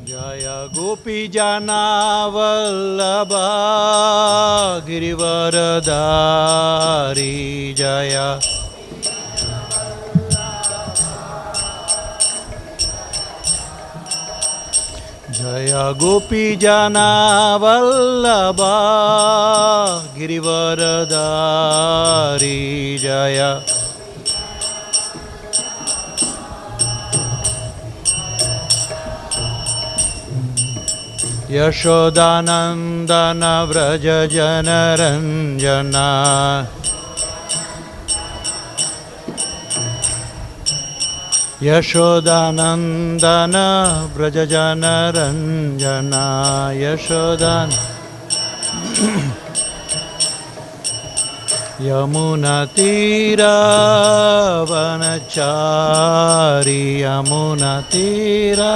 Jaya Gopi Jana Vallabha Girivaradari Jaya Jaya Gopi Jana Vallabha Girivaradari Jaya Yashodanandana Vraja Janaranjana Yashodanandana Vraja Janaranjana Yashodan Yamuna Tira Vanachari Yamuna Tira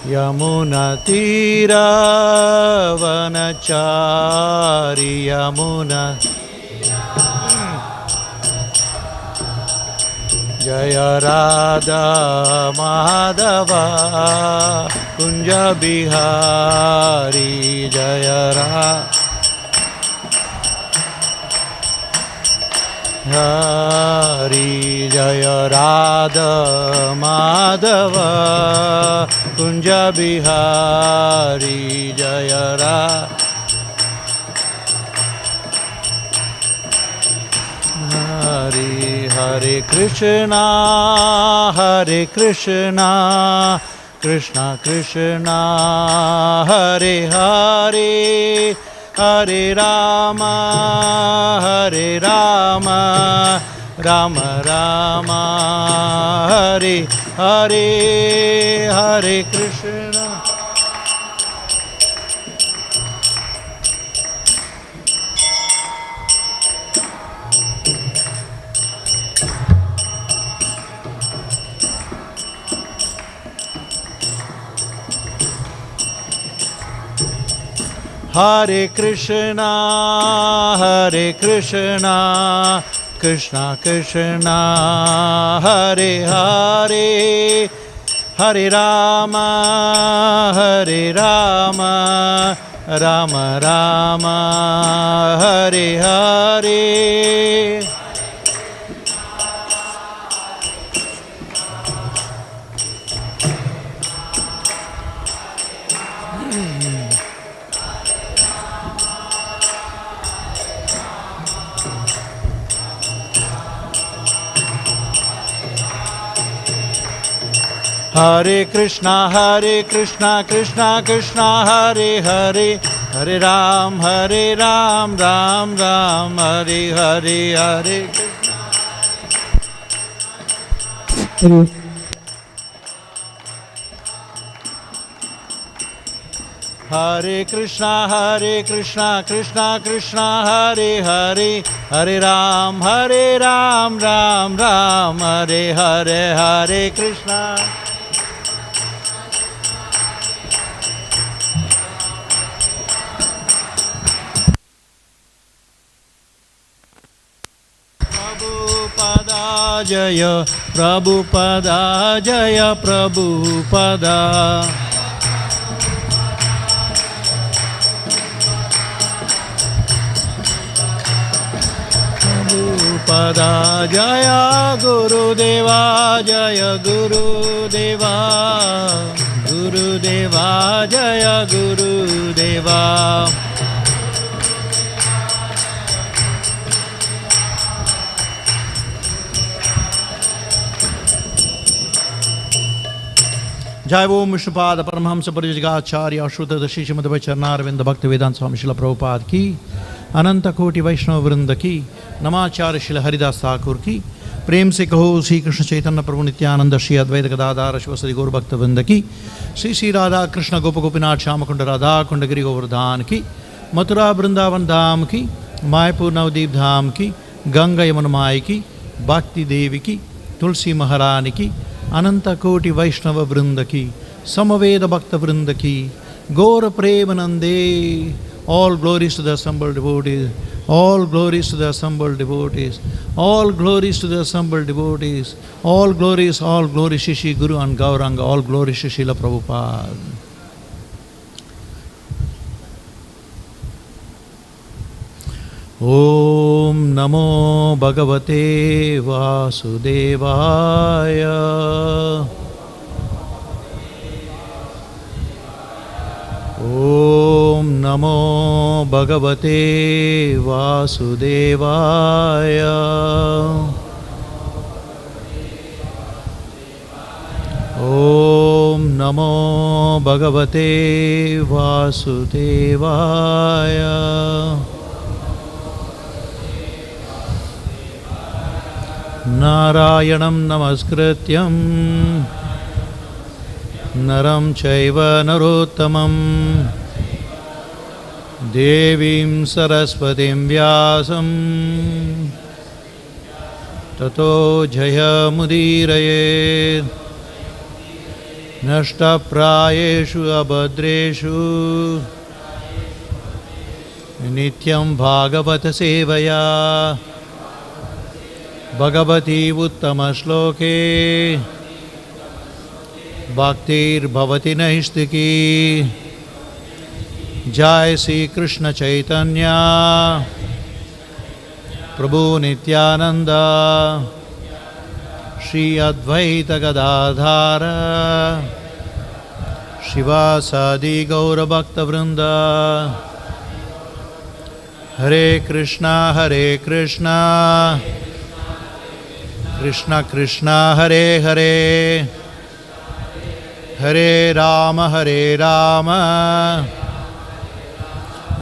Yamuna Tira Vanachari Yamuna Jaya Radha Madhava Kunja Bihari Jaya Hari Jaya Radha Madhava Kunja Bihari Jaya Hari Hare Krishna Krishna Krishna Hare Hare Hare Rama Rama Rama Hare Hare Hare Krishna Hare Krishna Krishna Krishna Hare Hare Hare Rama Rama Rama Hare Hare Hare Krishna Krishna Krishna Hare Hare Hare Ram Ram Ram Hare Hare Hare Krishna Hare Krishna Krishna Krishna Hare Hare Hare Ram Ram Ram Hare Hare Hare Krishna Jaya Prabhupada Jaya Prabhupada Prabhupada Jaya Gurudeva Jaya Gurudeva Gurudeva Jaya Gurudeva जय वो विष्णुपाद परमहंस परिजगाचार्य श्रुतदर्शी श्रीमद् चरणारविंद भक्ति वेदांत स्वामी श्रील प्रभुपाद की अनंत कोटि वैष्णव वृंद की नमाचार्य श्रील हरिदास ठाकुर की प्रेम से कहो श्री कृष्ण चैतन्य प्रभु नित्यानंद श्री अद्वैत गदाधार शिवसदि गौर भक्त वृंद की श्री श्री राधा कृष्ण गोप गोपीनाथ श्याम कुंड राधा कुंड गिरि गोवर्धन की मथुरा वृंदावन धाम की मायपुर नवदीप धाम की गंगा यमुना माई की भक्ति देवी की तुलसी महारानी की अनंत कोटि वैष्णव वृंद की समवेद भक्त वृंद की गौर प्रेम नंदे. All glories to the assembled devotees. All glories to the assembled devotees. All glories to the assembled devotees. All glories, Shri Guru and Gauranga. All glories to Srila Prabhupada. Om Namo Bhagavate Vasudevaya. Om Namo Bhagavate Vasudevaya. Om Namo Bhagavate Vasudevaya. Narayanam Namaskrityam Naram Chaiva Narottamam Devim Saraswatim Vyasam Tato Jaya Mudirayet Nashta Prayeshu Abhadreshu Nityam Bhagavata Sevaya Bhagavati Uttama Shloke Bhaktir Bhavati Naistiki. Jai Sri Krishna Chaitanya Prabhu Nityananda Shri Advaita Gadadhara Shiva Sadi Gaura Bhakta Vrinda. Hare Krishna Krishna Krishna Hare Hare Hare Rama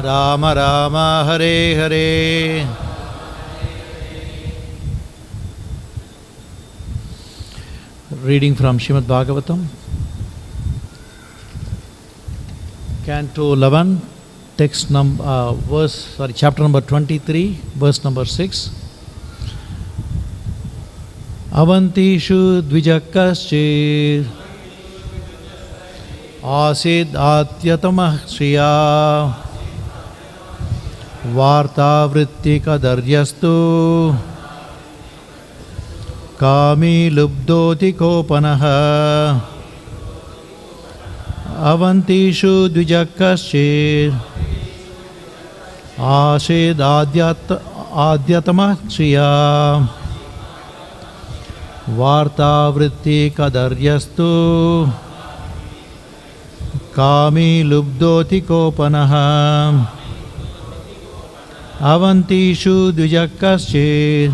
Rama Rama Hare Hare. Reading from Srimad Bhagavatam, Canto 11, chapter number 23, verse number 6. Avantiṣu dvijaḥ kaścit āsīt āḍhya-tamaḥ śriyā vārtā vṛttiḥ kadaryaḥ kāmī ati-kopanaḥ. Avantiṣu dvijaḥ kaścit āsīt āḍhya-tamaḥ śriyā vārtā vṛttiḥ kadaryaḥ kāmī ati-kopanaḥ. Avantiṣu dvijaḥ kaścit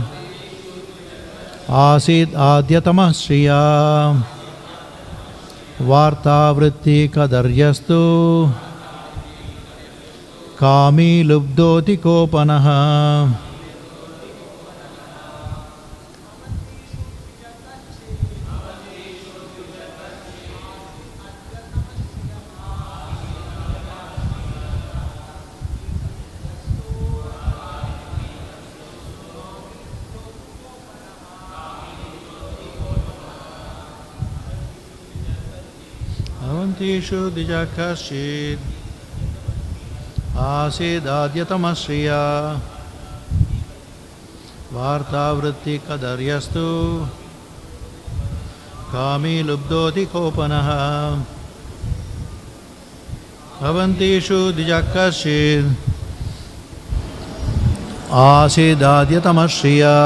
āsīt āḍhya-tamaḥ śriyā vārtā vṛttiḥ kadaryaḥ kāmī ati-kopanaḥ. Avantiṣu dvijaḥ kaścit āsīt āḍhya-tamaḥ śriyā vārtā vṛttiḥ kadaryaḥ kāmī ati-kopanaḥ. Avantiṣu dvijaḥ kaścit āsīt āḍhya-tamaḥ śriyā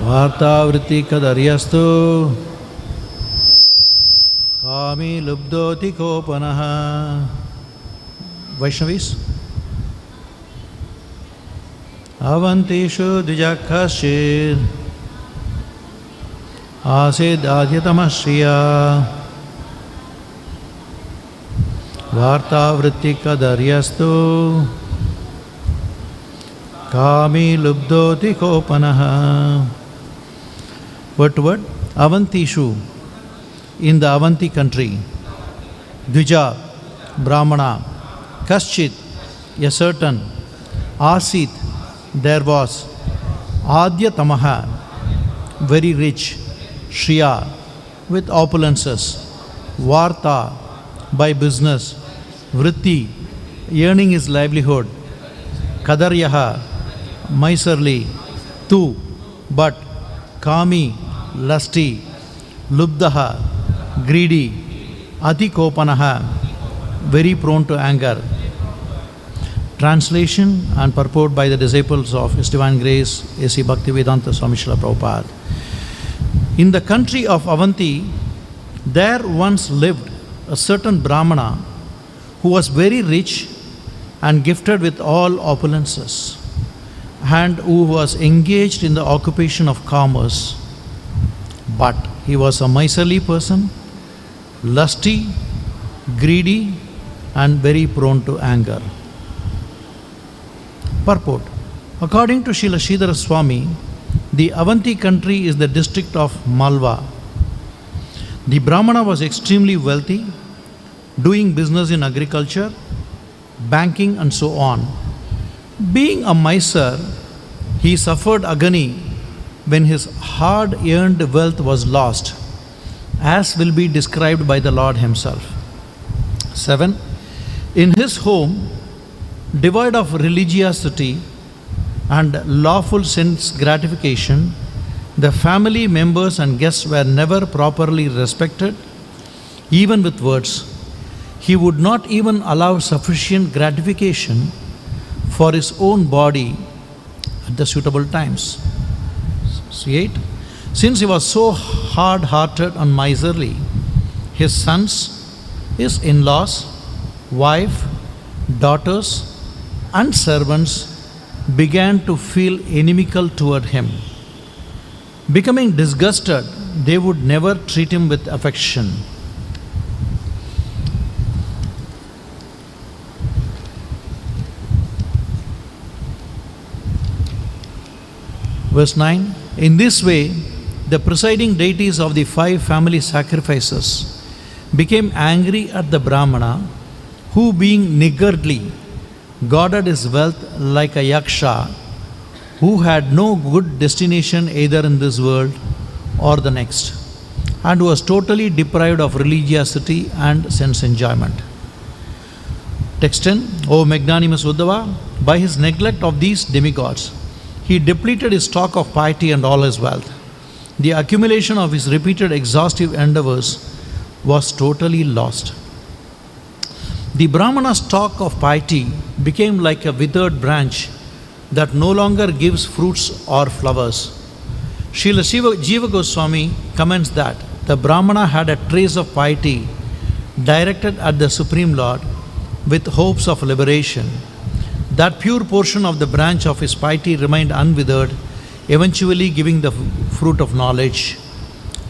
vārtā vṛttiḥ kadaryaḥ kāmī ati-kopanaḥ. Vaishnavis. Avantiṣu dvijaḥ kaścit āsīt āḍhya-tamaḥ śriyā vārtā vṛttiḥ kadaryaḥ kāmī ati-kopanaḥ. Word to word. Avantiṣu, in the Avantī country, dvijaḥ, brāhmaṇa, kaścit, a certain, āsīt, there was, āḍhya-tamaḥ, very rich, śriyā, with opulences, vārtā, by business, vṛttiḥ, earning his livelihood, kadaryaḥ, miserly, tu, but kāmī, lusty, lubdhaḥ, greedy, ati-kopanaḥ, very prone to anger. Translation and purport by the disciples of His Divine Grace, A.C. Bhaktivedanta Swami Śrīla Prabhupada. In the country of Avantī, there once lived a certain brāhmaṇa who was very rich and gifted with all opulences, and who was engaged in the occupation of commerce. But he was a miserly person, lusty, greedy, and very prone to anger. Purport. According to Śrīla Śrīdhara Svāmī, the Avantī country is the district of Malwa. The brāhmana was extremely wealthy, doing business in agriculture, banking, and so on. Being a miser, he suffered agony when his hard-earned wealth was lost, as will be described by the Lord Himself. 7. In his home, devoid of religiosity and lawful sense gratification, the family members and guests were never properly respected, even with words. He would not even allow sufficient gratification for his own body at the suitable times. 8. Since he was so hard-hearted and miserly, his sons, his in-laws, wife, daughters, and servants began to feel inimical toward him. Becoming disgusted, they would never treat him with affection. Verse 9. In this way, the presiding deities of the 5 family sacrifices became angry at the brāhmana, who, being niggardly, guarded his wealth like a yaksha, who had no good destination either in this world or the next, and was totally deprived of religiosity and sense enjoyment. Text 10. O magnanimous Uddhava, by his neglect of these demigods, he depleted his stock of piety and all his wealth. The accumulation of his repeated exhaustive endeavors was totally lost. The brāhmana's stock of piety became like a withered branch that no longer gives fruits or flowers. Śrīla Jiva Goswami comments that the brāhmana had a trace of piety directed at the Supreme Lord with hopes of liberation. That pure portion of the branch of his piety remained unwithered, eventually giving the fruit of knowledge.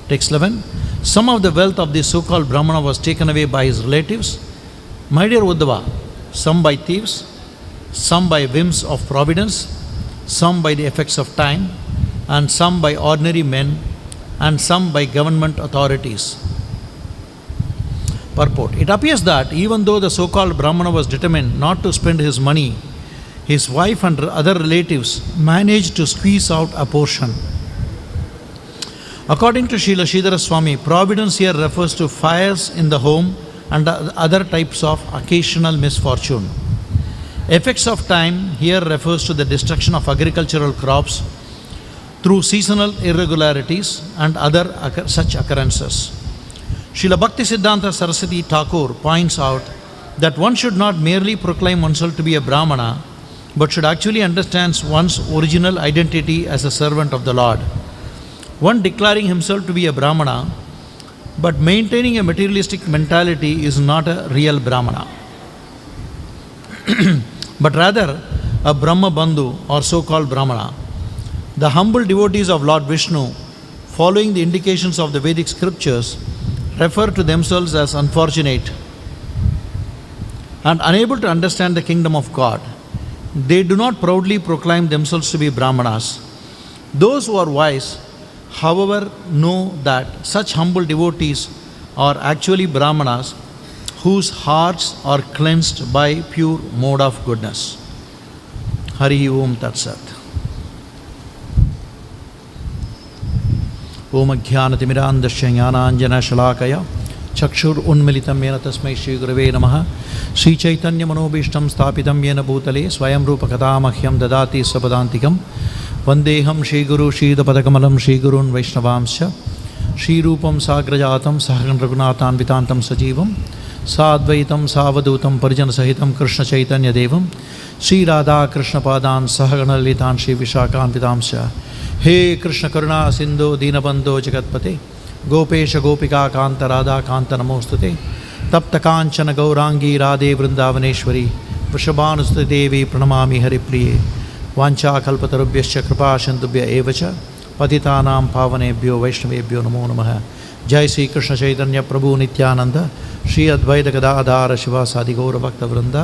Text 11. Some of the wealth of the so-called brāhmana was taken away by his relatives. My dear Uddhava, some by thieves, some by whims of providence, some by the effects of time, and some by ordinary men, and some by government authorities. Purport. It appears that even though the so-called brāhmana was determined not to spend his money, his wife and other relatives managed to squeeze out a portion. According to Śrīla Śrīdhara Svāmī, providence here refers to fires in the home and other types of occasional misfortune. Effects of time here refers to the destruction of agricultural crops through seasonal irregularities and other such occurrences. Srila Bhaktisiddhanta Saraswati Thakur points out that one should not merely proclaim oneself to be a brāhmana, but should actually understand one's original identity as a servant of the Lord. One declaring himself to be a brāhmana, but maintaining a materialistic mentality is not a real brāhmana, but rather a Brahma Bandhu or so-called brāhmana. The humble devotees of Lord Vishnu, following the indications of the Vedic scriptures, refer to themselves as unfortunate and unable to understand the kingdom of God. They do not proudly proclaim themselves to be brāhmanas. Those who are wise, however, know that such humble devotees are actually brāhmanas whose hearts are cleansed by pure mode of goodness. Hari Om Tat Sat. Om Ajnanatimidandasya Jnananjana Shalakaya चक्षुर उन्मिलितं येन तस्मै श्रीगुरवे नमः श्रीचैतन्यमनोभीष्टं स्थापितं येन भूतले स्वयं रूपकथा मह्यं ददाति स्वपदान्तिकं वन्देऽहं श्रीगुरु श्रीदपदकमलं श्रीगुरून् वैष्णवांश्च श्रीरूपं साग्रजातं सहगण रघुनाथान्वितान्तं सजीवं साद्वैतं सावधूतं परिजनसहितं कृष्णचैतन्यदेवं श्रीराधाकृष्णपादान् सहगणललितान् श्रीविशाखान्वितांश्च हे कृष्णकरुणा सिन्धो दीनबन्धो जगत्पते गोपेश गोपिका कान्त राधा कान्त नमोस्तुते तप्त काञ्चन गौरांगी राधे वृन्दावनेश्वरी वृषभानुसुते देवी प्रणमामि हरिप्रिये वाञ्छाकल्पतरुभ्यश्च कृपा सिन्धुभ्य एव च पतितानां पावनेभ्यो वैष्णवेभ्यो नमो नमः। जय श्री कृष्ण चैतन्य प्रभु नित्यानंद श्री अद्वैत गदाधार शिवासादि गौरभक्तवृंद।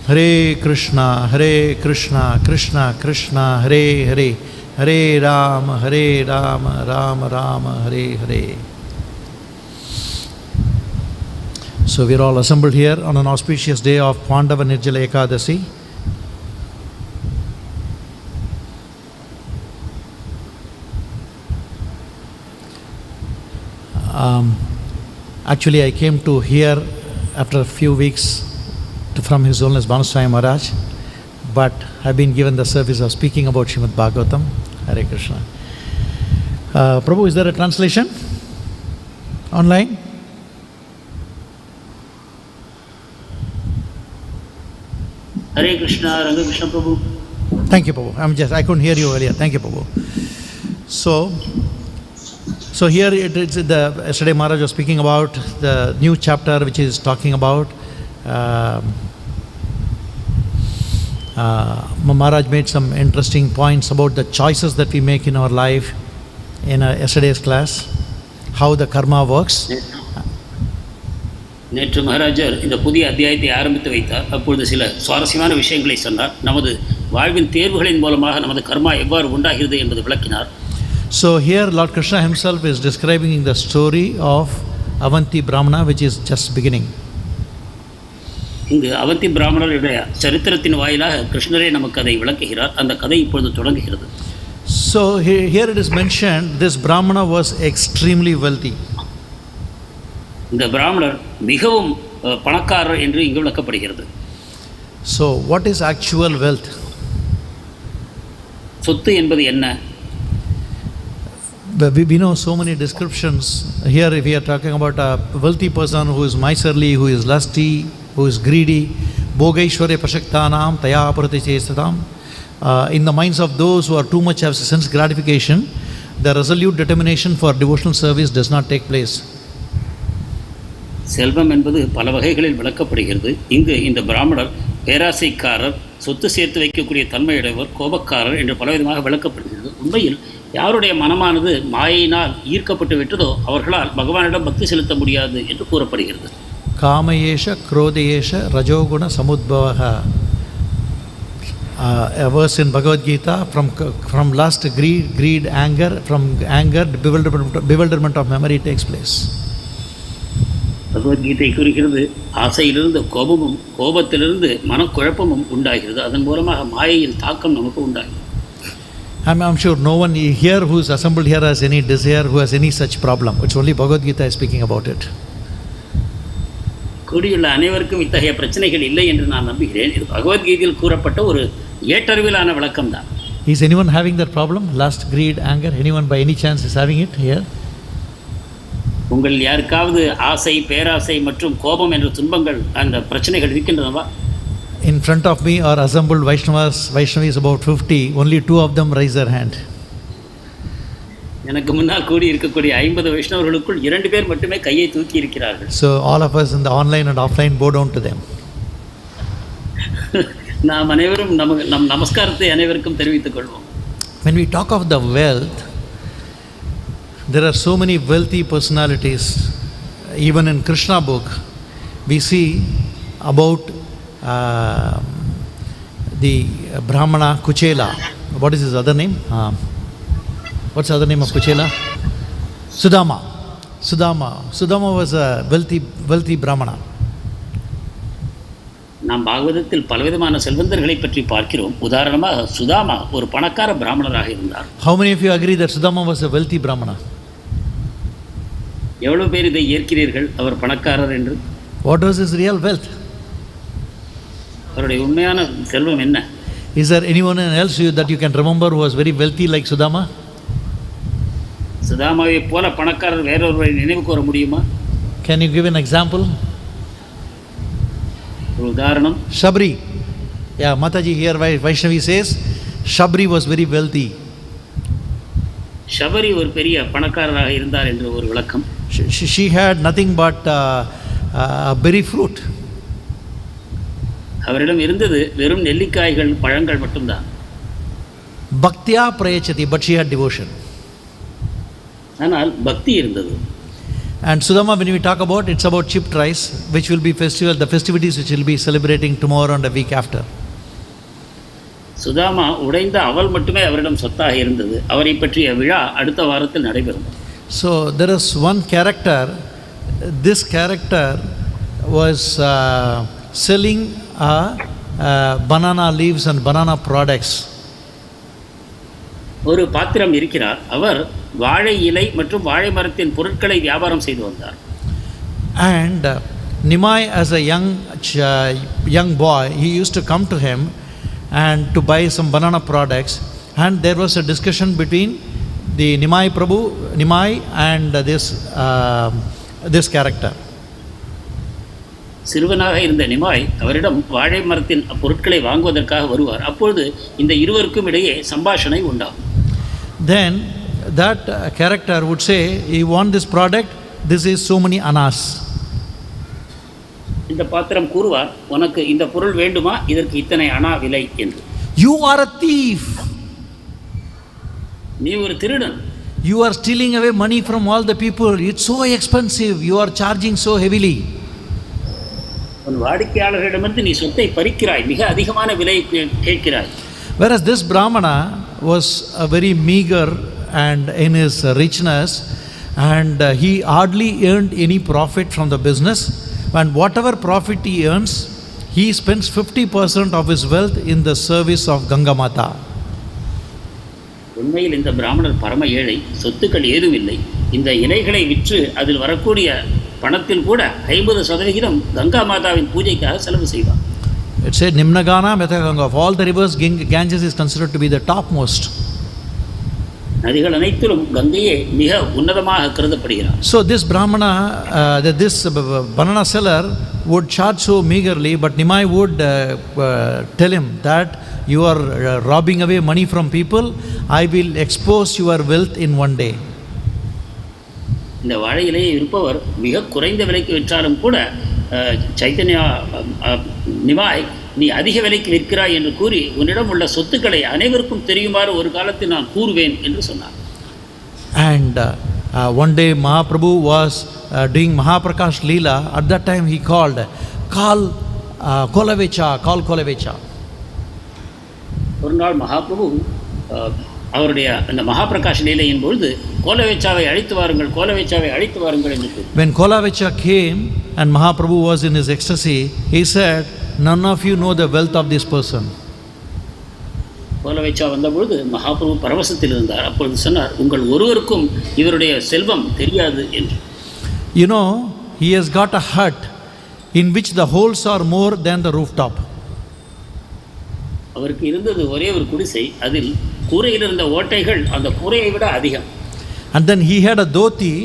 हरे Krishna Krishna Krishna Hare Hare Hare Ram Ram Ram Hare Hare. So we are all assembled here on an auspicious day of Pandava Nirjala Ekadasi. Actually, I came to hear after a few weeks from His Holiness Bhanuswami Maharaj, but I've been given the service of speaking about Srimad Bhagavatam. Hare Krishna. Prabhu, is there a translation online? Hare Krishna, Ranga Krishna Prabhu. Thank you, Prabhu. I couldn't hear you earlier. Thank you, Prabhu. So here yesterday Maharaj was speaking about the new chapter which is talking about Maharaj made some interesting points about the choices that we make in our life in yesterday's class, how the karma works. நேற்று மகாராஜர் இந்த புதிய அத்தியாயத்தை ஆரம்பித்து வைத்தார். அப்பொழுது சில சுவாரஸ்யமான விஷயங்களை சொன்னார். நமது வாழ்வின் தேர்வுகளின் மூலமாக நமது கர்மா எவ்வாறு உண்டாகிறது என்பதை விளக்கினார். So here Lord Krishna himself is describing the story of Avantī brāhmaṇa, which is just beginning. இங்கு அவந்தி பிராமணருடைய சரித்திரத்தின் வாயிலாக கிருஷ்ணரே நமக்கு அதை விளக்குகிறார். அந்த கதை இப்பொழுது தொடங்குகிறது. So here it is mentioned this brahmana was extremely wealthy. இந்த பிராமணர் மிகவும் பணக்காரர் என்று இங்கு விளக்கப்படுகிறது. So what is actual wealth? சொத்து என்பது என்ன? We know so many descriptions. Here if we are talking about a wealthy person who is miserly, who is lusty, who is greedy, bhogaishwarya prashaktanam taya apratishestatam. In the minds of those who are too much of sense gratification, the resolute determination for devotional service does not take place. செல்வம் என்பது பல வகைகளில் விளக்கப்படுகிறது. இங்கு இந்த பிராமணர் பேராசைக்காரர், சொத்து சேர்த்து வைக்கக்கூடிய தன்மையுடையவர், கோபக்காரர் என்று பலவிதமாக விளக்கப்படுகிறது. உண்மையில் யாருடைய மனமானது மாயினால் ஈர்க்கப்பட்டு விட்டதோ அவர்களால் பகவானிடம் பக்தி செலுத்த முடியாது என்று கூறப்படுகிறது. காமயேஷ क्रोधयेश रजोगुण समुद्भवः. A verse in Bhagavad Gita, from lust, greed, anger, from anger, bewilderment of memory takes place. Bhagavad Gita கூறுகிறது, ஆசையிலிருந்து கோபமும், கோபத்திலிருந்து மனக்குழப்பமும் உண்டாகிறது. அதன் மூலமாக மாயையின் தாக்கம் நமக்கு உண்டாகிறது. I'm sure no one here who is assembled here has any desire, who has any such problem. It's only Bhagavad Gita is speaking about it. கூடியுள்ள அனைவருக்கும் இத்தகைய பிரச்சனைகள் இல்லை என்று நான் நம்புகிறேன். இது பகவத்கீதையில் கூறப்பட்ட ஒரு ஏற்றறிவிலான விளக்கம் தான். Is anyone having that problem? Lust, greed, anger? Anyone by any chance is having it here? உங்கள் யாருக்காவது ஆசை, பேராசை மற்றும் கோபம் என்ற துன்பங்கள், அந்த பிரச்சனைகள் இருக்கின்றனவா? In front of me are assembled Vaishnavis about 50. Only 2 of them raise their hand. எனக்கு முன்னால் கூடி இருக்கக்கூடிய 50 வைஷ்ணவர்களுக்குள் 2 பேர் மட்டுமே கையை தூக்கி இருக்கிறார்கள். So all of us in the online and offline bow down to them. நாம் அனைவரும் நம் நமஸ்காரத்தை அனைவருக்கும் தெரிவித்துக் கொள்வோம். When we talk of the wealth, there are so many wealthy personalities. Even in Krishna book, we see about the brāhmaṇa Kuchela. What is his other name? What's the other name of Kuchela? Sudama. Sudama was a wealthy brāhmaṇa. நாம் பாகவதத்தில் பலவிதமான செல்வந்தர்களை பற்றி பார்க்கிறோம். உதாரணமாக சுதாமா ஒரு பணக்கார பிராமணராக இருந்தார். How many of you agree that Sudama was a wealthy brāhmaṇa? எவ்வளவு பேர் இதை ஏற்கிறீர்கள் அவர் பணக்காரர் என்று? What was his real wealth? அவருடைய உண்மையான செல்வம் என்ன? Is there anyone else that you can remember who was very wealthy like Sudama? சுதாமாவை போல பணக்காரர் வேறொருவரை நினைவு கூற முடியுமா? Can you give an example? ஒரு உதாரணம். Shabri. Yeah, Mataji here Vaishnavi says Shabri was very wealthy. Sabari ஒரு பெரிய பணக்காரராக இருந்தார் என்று ஒரு விளக்கம். She had nothing but berry fruit. அவரிடம் இருந்தது வெறும் நெல்லிக்காய்கள் பழங்கள் மட்டும்தான். Bhaktya prayachati, but she had devotion. ஆனால் பக்தி இருந்தது. And Sudama, when we talk about, it's about chipped rice, which will be the festivities which will be celebrating tomorrow and a week after. Sudama உடைந்த அவல் மட்டுமே அவரிடம் சொத்தாக இருந்தது. அவரை பற்றிய விழா அடுத்த வாரத்தில் நடைபெறும். So there is one character. This character was selling banana leaves and banana products. ஒரு பாத்திரம் இருக்கிறார். அவர் வாழை இலை மற்றும் வாழை மரத்தின் பொருட்களை வியாபாரம் செய்து வந்தார். And Nimai, as a young boy, he used to come to him and to buy some banana products, and there was a discussion between the Nimai and this character. சிறுவனாக இருந்த நிமாய் அவரிடம் வாழை மரத்தின் பொருட்களை வாங்குவதற்காக வருவார். அப்பொழுது இந்த இருவருக்கும் இடையே சம்பாஷணை உண்டாகும். Then that character would say, you want this product, this is so many anas. இந்த பாத்திரம் கூறுவார், உனக்கு இந்த பொருள் வேண்டுமா, இதற்கு இத்தனை அனா விலை என்று. You are a thief. நீ ஒரு திருடன். You are stealing away money from all the people. It's so expensive. You are charging so heavily. உன் வாடிக்கையாளர்களிடமிருந்து நீ சொத்தை பறிக்கிறாய், மிக அதிகமான விலை கேட்கிறாய். Whereas this brāhmaṇa was a very meager and in his richness, and he hardly earned any profit from the business. And whatever profit he earns, he spends 50% of his wealth in the service of Ganga Mata. உண்மையில் இந்த பிராமணர் பரம ஏழை, சொத்துக்கள் ஏதும் இல்லை. இந்த இலைகளை விற்று அதில் வரக்கூடிய பணத்தில் கூட 50% கங்கா மாதாவின் பூஜைக்காக செலவு செய்வார். It said Nimnagana Metaganga. Of all the rivers, Ganges is considered to be the topmost. நதிகள் அனைத்திலும் கங்கையே மிக உன்னதமாக கருதப்படுகிறார். So this brāhmaṇa, this banana seller would charge so meagerly, but Nimai would tell him that you are robbing away money from people. I will expose your wealth in one day. இந்த வாழை இலையை விற்பவர் மிக குறைந்த விலைக்கு விற்றாலும் கூட சைத்தன்யா நிமாய், நீ அதிக விலைக்கு விற்கிறாய் என்று கூறி உன்னிடம் உள்ள சொத்துக்களை அனைவருக்கும் தெரியுமாறு ஒரு காலத்தில் நான் கூறுவேன் என்று சொன்னார். And one day Mahaprabhu was doing Mahaprakash Leela. At that time he called, call Kolavecha. ஒரு நாள் மகாபிரபு அவருடைய அந்த மகாபிரகாஷ் லீலையின் பொழுது கோலவேச்சாவை அழைத்து வாருங்கள் என்று. When Kolavecha came and Mahaprabhu was in his ecstasy, he said, none of you know the wealth of this person. கோலவேச்சா வந்தபொழுது மகாபிரபு பரவசத்தில் இருந்தார். அப்பொழுது சொன்னார், உங்கள் ஒருவருக்கும் இவருடைய செல்வம் தெரியாது என்று. You know, he has got a hut in which the holes are more than the rooftop. அவருக்கு இருந்தது ஒரே ஒரு குடிசை, அதில் கூரையில் இருந்த ஓட்டைகள் அந்த கூரையை விட அதிகம். And then he had a dhoti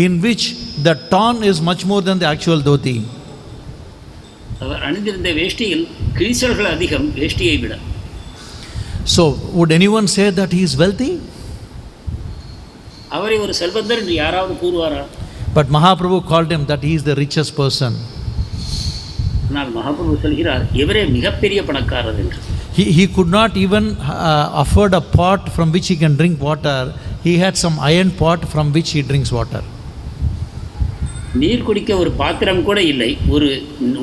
in which the torn is much more than the actual dhoti. அவர் அணிந்திருந்த வேஷ்டியில் கிழிசல்கள் அதிகம் வேஷ்டியை விட. So would anyone say that he is wealthy? அவரை ஒரு செல்வந்தர் என்று யாராவது கூறுவாரா? But Mahaprabhu called him that he is the richest person. ஆனால் மகாபிரபு சொல்கிறார், இவரே மிகப்பெரிய பணக்காரர் என்று. He could not even afford a pot from which he can drink water. He had some iron pot from which he drinks water. நீர் குடிக்க ஒரு பாத்திரம் கூட இல்லை, ஒரு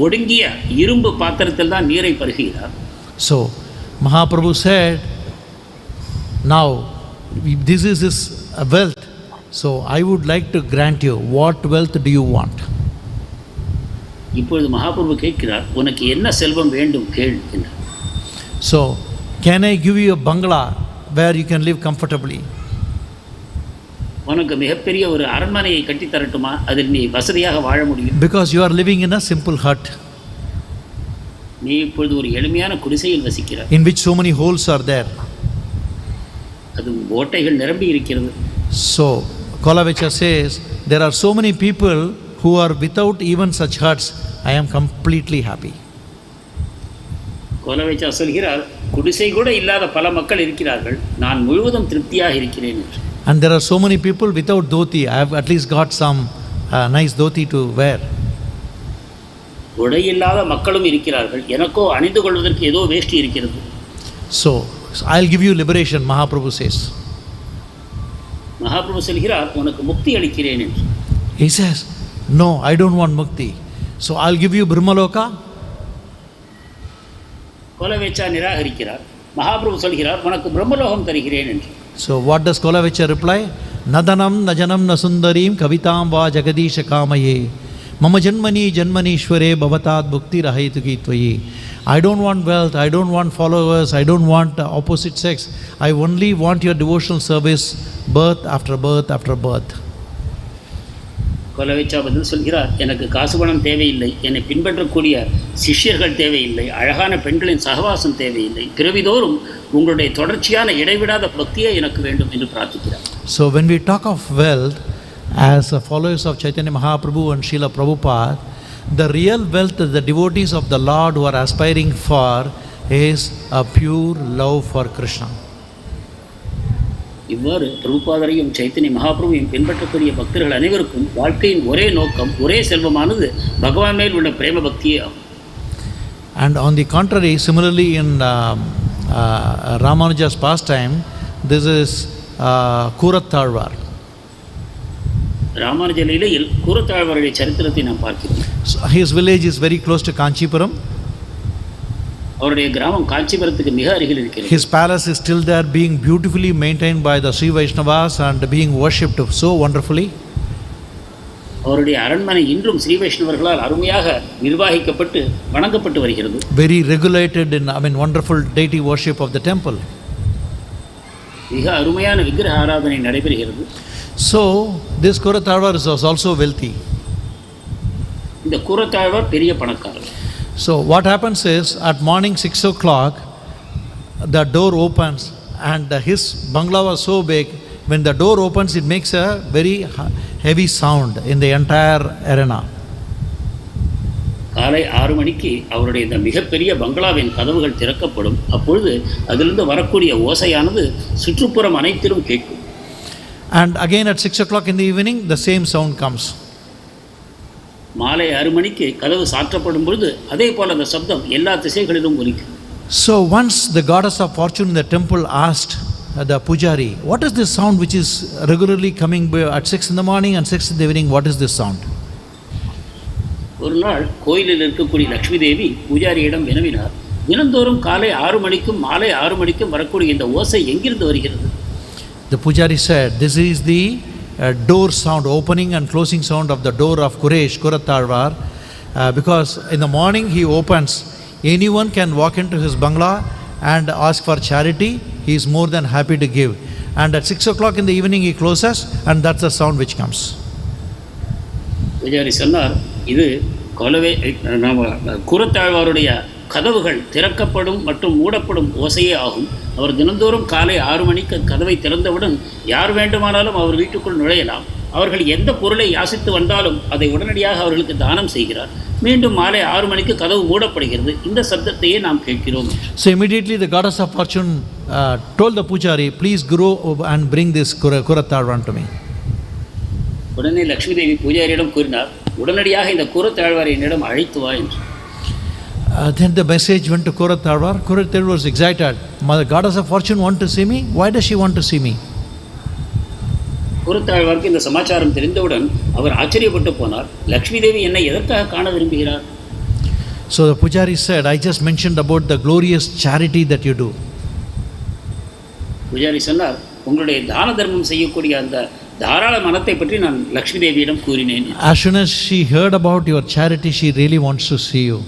ஒடுங்கிய இரும்பு பாத்திரத்தில் தான் நீரை பருகுகிறார். So Mahaprabhu said, now this is his wealth, so I would like to grant you, what wealth do you want? இப்பொழுது மகாபிரபு கேட்கிறார், உனக்கு என்ன செல்வம் வேண்டும் கேள் என்று. So can I give you a bungalow where you can live comfortably? உனக்கு மிகப்பெரிய ஒரு அரண்மனையை கட்டி தரட்டுமா, அதில் நீ வசதியாக வாழ முடியும். Because you are living in a simple hut. நீ இப்பொழுது ஒரு எளிமையான குடிசையில் வசிக்கிறாய். In which so many holes are there. அது ஓட்டைகள் நிரம்பி இருக்கிறது. So Kolavecha says, there are so many people who are without even such huts. I am completely happy. கோலவேச்சா சொல்கிறார், குடிசை கூட இல்லாத பல மக்கள் இருக்கிறார்கள், நான் முழுவதும் திருப்தியாக இருக்கிறேன் என்று. And there are so many people without dhoti. I have at least got some nice dhoti to wear. உடை இல்லாத மக்களும் இருக்கிறார்கள், எனக்கோ அணிந்து கொள்வதற்கு ஏதோ வேஷ்டி இருக்கிறது. So I'll give you liberation, Mahaprabhu says. Mahaprabhu சொல்கிறார், உனக்கு முக்தி அளிக்கிறேன் என்று. He says, no, I don't want mukti. So I'll give you Brahmaloka. கோலவேச்சா நிராகரிக்கிறார். Mahaprabhu சொல்கிறார், உனக்கு பிரம்மலோகம் தருகிறேன் என்று. So what does Kolavecha reply? Nadanam najanam nasundarim kavitam va jagadisha kamaye mama janmani janmanishware bhavatad bhukti rahaitu kitvayi. I don't want wealth, I don't want followers, I don't want opposite sex. I only want your devotional service, birth after birth after birth. கோலவேச்சா பதில் சொல்கிறார், எனக்கு காசு பணம் தேவையில்லை, என்னை பின்பற்றக்கூடிய சிஷ்யர்கள் தேவையில்லை, அழகான பெண்களின் சகவாசம் தேவையில்லை, பிறவிதோறும் உங்களுடைய தொடர்ச்சியான இடைவிடாத பக்தியே எனக்கு வேண்டும் என்று பிரார்த்திக்கிறார். So when we talk of wealth as followers of Chaitanya Mahaprabhu and Śrīla Prabhupada, the real wealth that the devotees of the Lord who are aspiring for is a pure love for Krishna. இவ்வாறு பிரபுபாதரையும் சைத்தன்ய மகாபிரபுவையும் பின்பற்றக்கூடிய பக்தர்கள் அனைவருக்கும் வாழ்க்கையின் ஒரே நோக்கம், ஒரே செல்வமானது பகவான் மேல் உள்ள பிரேம பக்தியே ஆகும். And on the contrary, similarly in Ramanuja's pastime, this is Kurathālvār. Ramanuja லீலையில் கூரத்தாழ்வாருடைய சரித்திரத்தை நாம் பார்க்கிறோம். So his village is very close to Kanchipuram. அவருடைய கிராமம் காஞ்சிபுரத்துக்கு மிக அருகில் இருக்கிறது. His palace is still there, being beautifully maintained by the Sri Vaishnavas and being worshipped so wonderfully. அவருடைய அரண்மனை இன்றும் ஸ்ரீ வைஷ்ணவர்களால் அருமையாக நிர்வகிக்கப்பட்டு வணங்கப்பட்டு வருகிறது. Very regulated in, wonderful deity worship of the temple. மிக அருமையான விக்கிரக ஆராதனை நடைபெறுகிறது. So this Kurathālvār was also wealthy. இந்த கூரத்தாழ்வார் பெரிய பணக்காரர். So what happens is, at morning 6 o'clock, the door opens, and his bungalow was so big, when the door opens, it makes a very heavy sound in the entire arena. காலை 6 மணிக்கு அவருடைய இந்த மிகப்பெரிய பங்களாவின் கதவுகள் திறக்கப்படும். அப்பொழுது அதிலிருந்து வரக்கூடிய ஓசையானது சுற்றுப்புறம் அனைத்திலும் கேட்கும். And again at 6 o'clock in the evening, the same sound comes. மாலை 6 மணிக்கு கதவு சாற்றப்படும் பொழுது அதே போல அந்த சப்தம் எல்லா திசைகளிலும் ஒலிக்கும். So once the goddess of fortune in the temple asked the pujari, what is this sound which is regularly coming at 6 in the morning and 6 in the evening? What is this sound? ஒரு நாள் கோயிலில் இருக்கக்கூடிய லக்ஷ்மி தேவி பூஜாரியிடம் வினவினார், தினந்தோறும் காலை 6 மணிக்கும் மாலை 6 மணிக்கும் வரக்கூடிய இந்த ஓசை எங்கிருந்து வருகிறது? The pujari said, this is the door sound, opening and closing sound of the door of Kurathālvār, because in the morning he opens, anyone can walk into his bangla and ask for charity, he is more than happy to give, and at 6 o'clock in the evening he closes, and that's the sound which comes. Pujari சொன்னார், இது கூரத்தாழ்வாருடைய கதவுகள் திறக்கப்படும் மற்றும் மூடப்படும் ஓசையே ஆகும். அவர் தினந்தோறும் காலை 6 மணிக்கு கதவை திறந்தவுடன் யார் வேண்டுமானாலும் அவர் வீட்டுக்குள் நுழையலாம். அவர்கள் எந்த பொருளை யாசித்து வந்தாலும் அதை உடனடியாக அவர்களுக்கு தானம் செய்கிறார். மீண்டும் மாலை 6 மணிக்கு கதவு மூடப்படுகிறது. இந்த சப்தத்தையே நாம் கேட்கிறோம். So immediately the goddess of fortune told the pujari, please go and bring this Kurathālvār to me. உடனே லக்ஷ்மி தேவி பூஜாரியிடம் கூறினார், உடனடியாக இந்த கூரத்தாழ்வாரை என்னிடம் அழைத்து வா என்று. Then the message went to Kurathālvār. Kurathālvār was excited. The goddess of fortune want to see me? Why does she want to see me? கூரத்தாழ்வாருக்கு இந்த சமாச்சாரம் தெரிந்தவுடன் அவர் ஆச்சரியப்பட்டு போனார். லக்ஷ்மி தேவி என்னை எதற்காக காண விரும்புகிறார்? So the pujari said, I just mentioned about the glorious charity that you do. Pujari சொன்னார், உங்களுடைய தான தர்மம் செய்யக்கூடிய அந்த தாராள மனத்தை பற்றி நான் லக்ஷ்மி தேவியிடம் கூறினேன். As soon as she heard about your charity, she really wants to see you.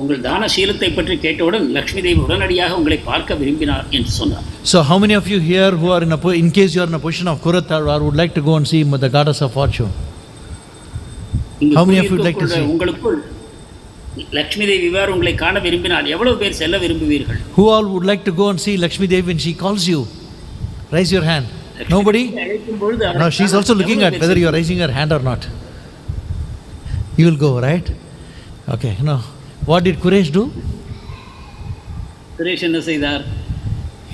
உங்கள் தான சீலத்தை பற்றி கேட்டவுடன் லக்ஷ்மி தேவி உடனடியாக உங்களை பார்க்க விரும்பினார் என்று சொன்னார். So how many of you here who are in case you are in a position of Kuratharvar would like to go and see the goddess of fortune? How many of you would like to see? உங்களுக்குள் லட்சுமி தேவி விவர் உங்களை காண விரும்பினால் எவ்வளவு பேர் செல்ல விரும்புவீர்கள்? Who all would like to go and see Lakshmi Devi when she calls you? Raise your hand. Nobody? No, she's also looking at whether you are raising your hand or not. You will go, right? Okay. No. What did Quresh do? Quresh என்ன செய்தார்?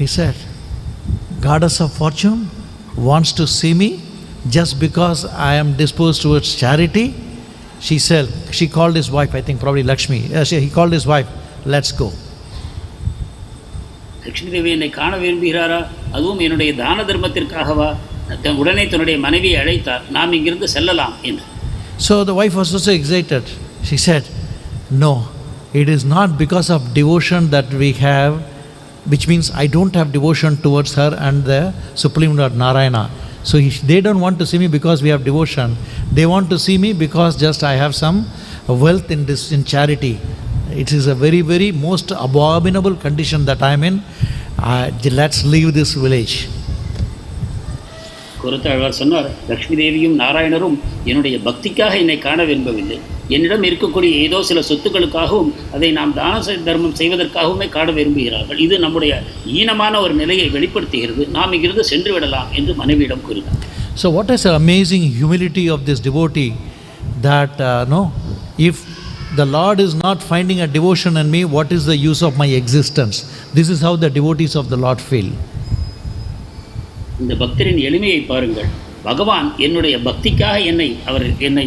He said, goddess of fortune wants to see me just because I am disposed towards charity. She called his wife, I think probably Lakshmi. He called his wife, let's go. Lakshmi Devi என்னை காண விரும்புகிறாரா, அதுவும் என்னுடைய தான தர்மத்திற்காகவா? உடனே தன்னுடைய மனைவியை அழைத்தார், நாம் இங்கிருந்து செல்லலாம் என்று. So the wife was also excited. She said, no, it is not because of devotion that we have, which means I don't have devotion towards her and the Supreme Lord Narayana. So they don't want to see me because we have devotion. They want to see me because just I have some wealth in charity. It is a very, very most abominable condition that I am in. Let's leave this village. குருத்தாழ்வார் சொன்னார், லக்ஷ்மி தேவியும் நாராயணரும் என்னுடைய பக்திக்காக என்னை காண விரும்பவில்லை, என்னிடம் இருக்கக்கூடிய ஏதோ சில சொத்துக்களுக்காகவும் அதை நாம் தான தர்மம் செய்வதற்காகவுமே காண விரும்புகிறார்கள். இது நம்முடைய ஈனமான ஒரு நிலையை வெளிப்படுத்துகிறது, நாம் இங்கிருந்து சென்று விடலாம் என்று மனைவியிடம் கூறினார். So what is the amazing humility of this devotee that if the Lord is not finding a devotion in me, what is the use of my existence? This is how the devotees of the Lord feel. இந்த பக்தரின் எளிமையை பாருங்கள். பகவான் என்னுடைய பக்திக்காக அவர் என்னை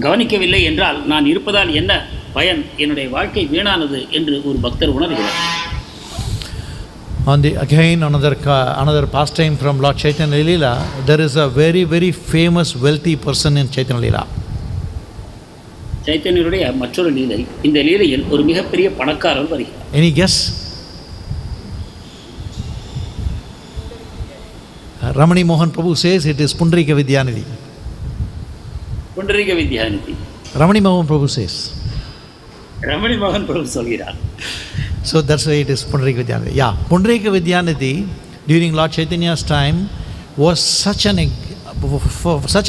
கவனிக்கவில்லை என்றால் நான் இருப்பதால் என்ன பயன், என்னுடைய வாழ்க்கை வீணானது என்று ஒரு பக்தர் உணர்கிறார். Another pastime from Lord Chaitanya Leela, there is a very, very famous wealthy person in Chaitanya Leela. சைத்தன்யருடைய மற்றொரு லீலை, இந்த லீலையில் ஒரு மிகப்பெரிய பணக்காரர் வருகிறார். Any guess? Ramani Mohan Prabhu says it is Pundarika Vidyanidhi. Pundarika Vidyanidhi. Ramani Mohan Prabhu says. Ramani Mohan Prabhu சொல்கிறார். So that's why it is Pundarika Vidyanidhi. Yeah, Pundarika Vidyanidhi during Lord Chaitanya's time was such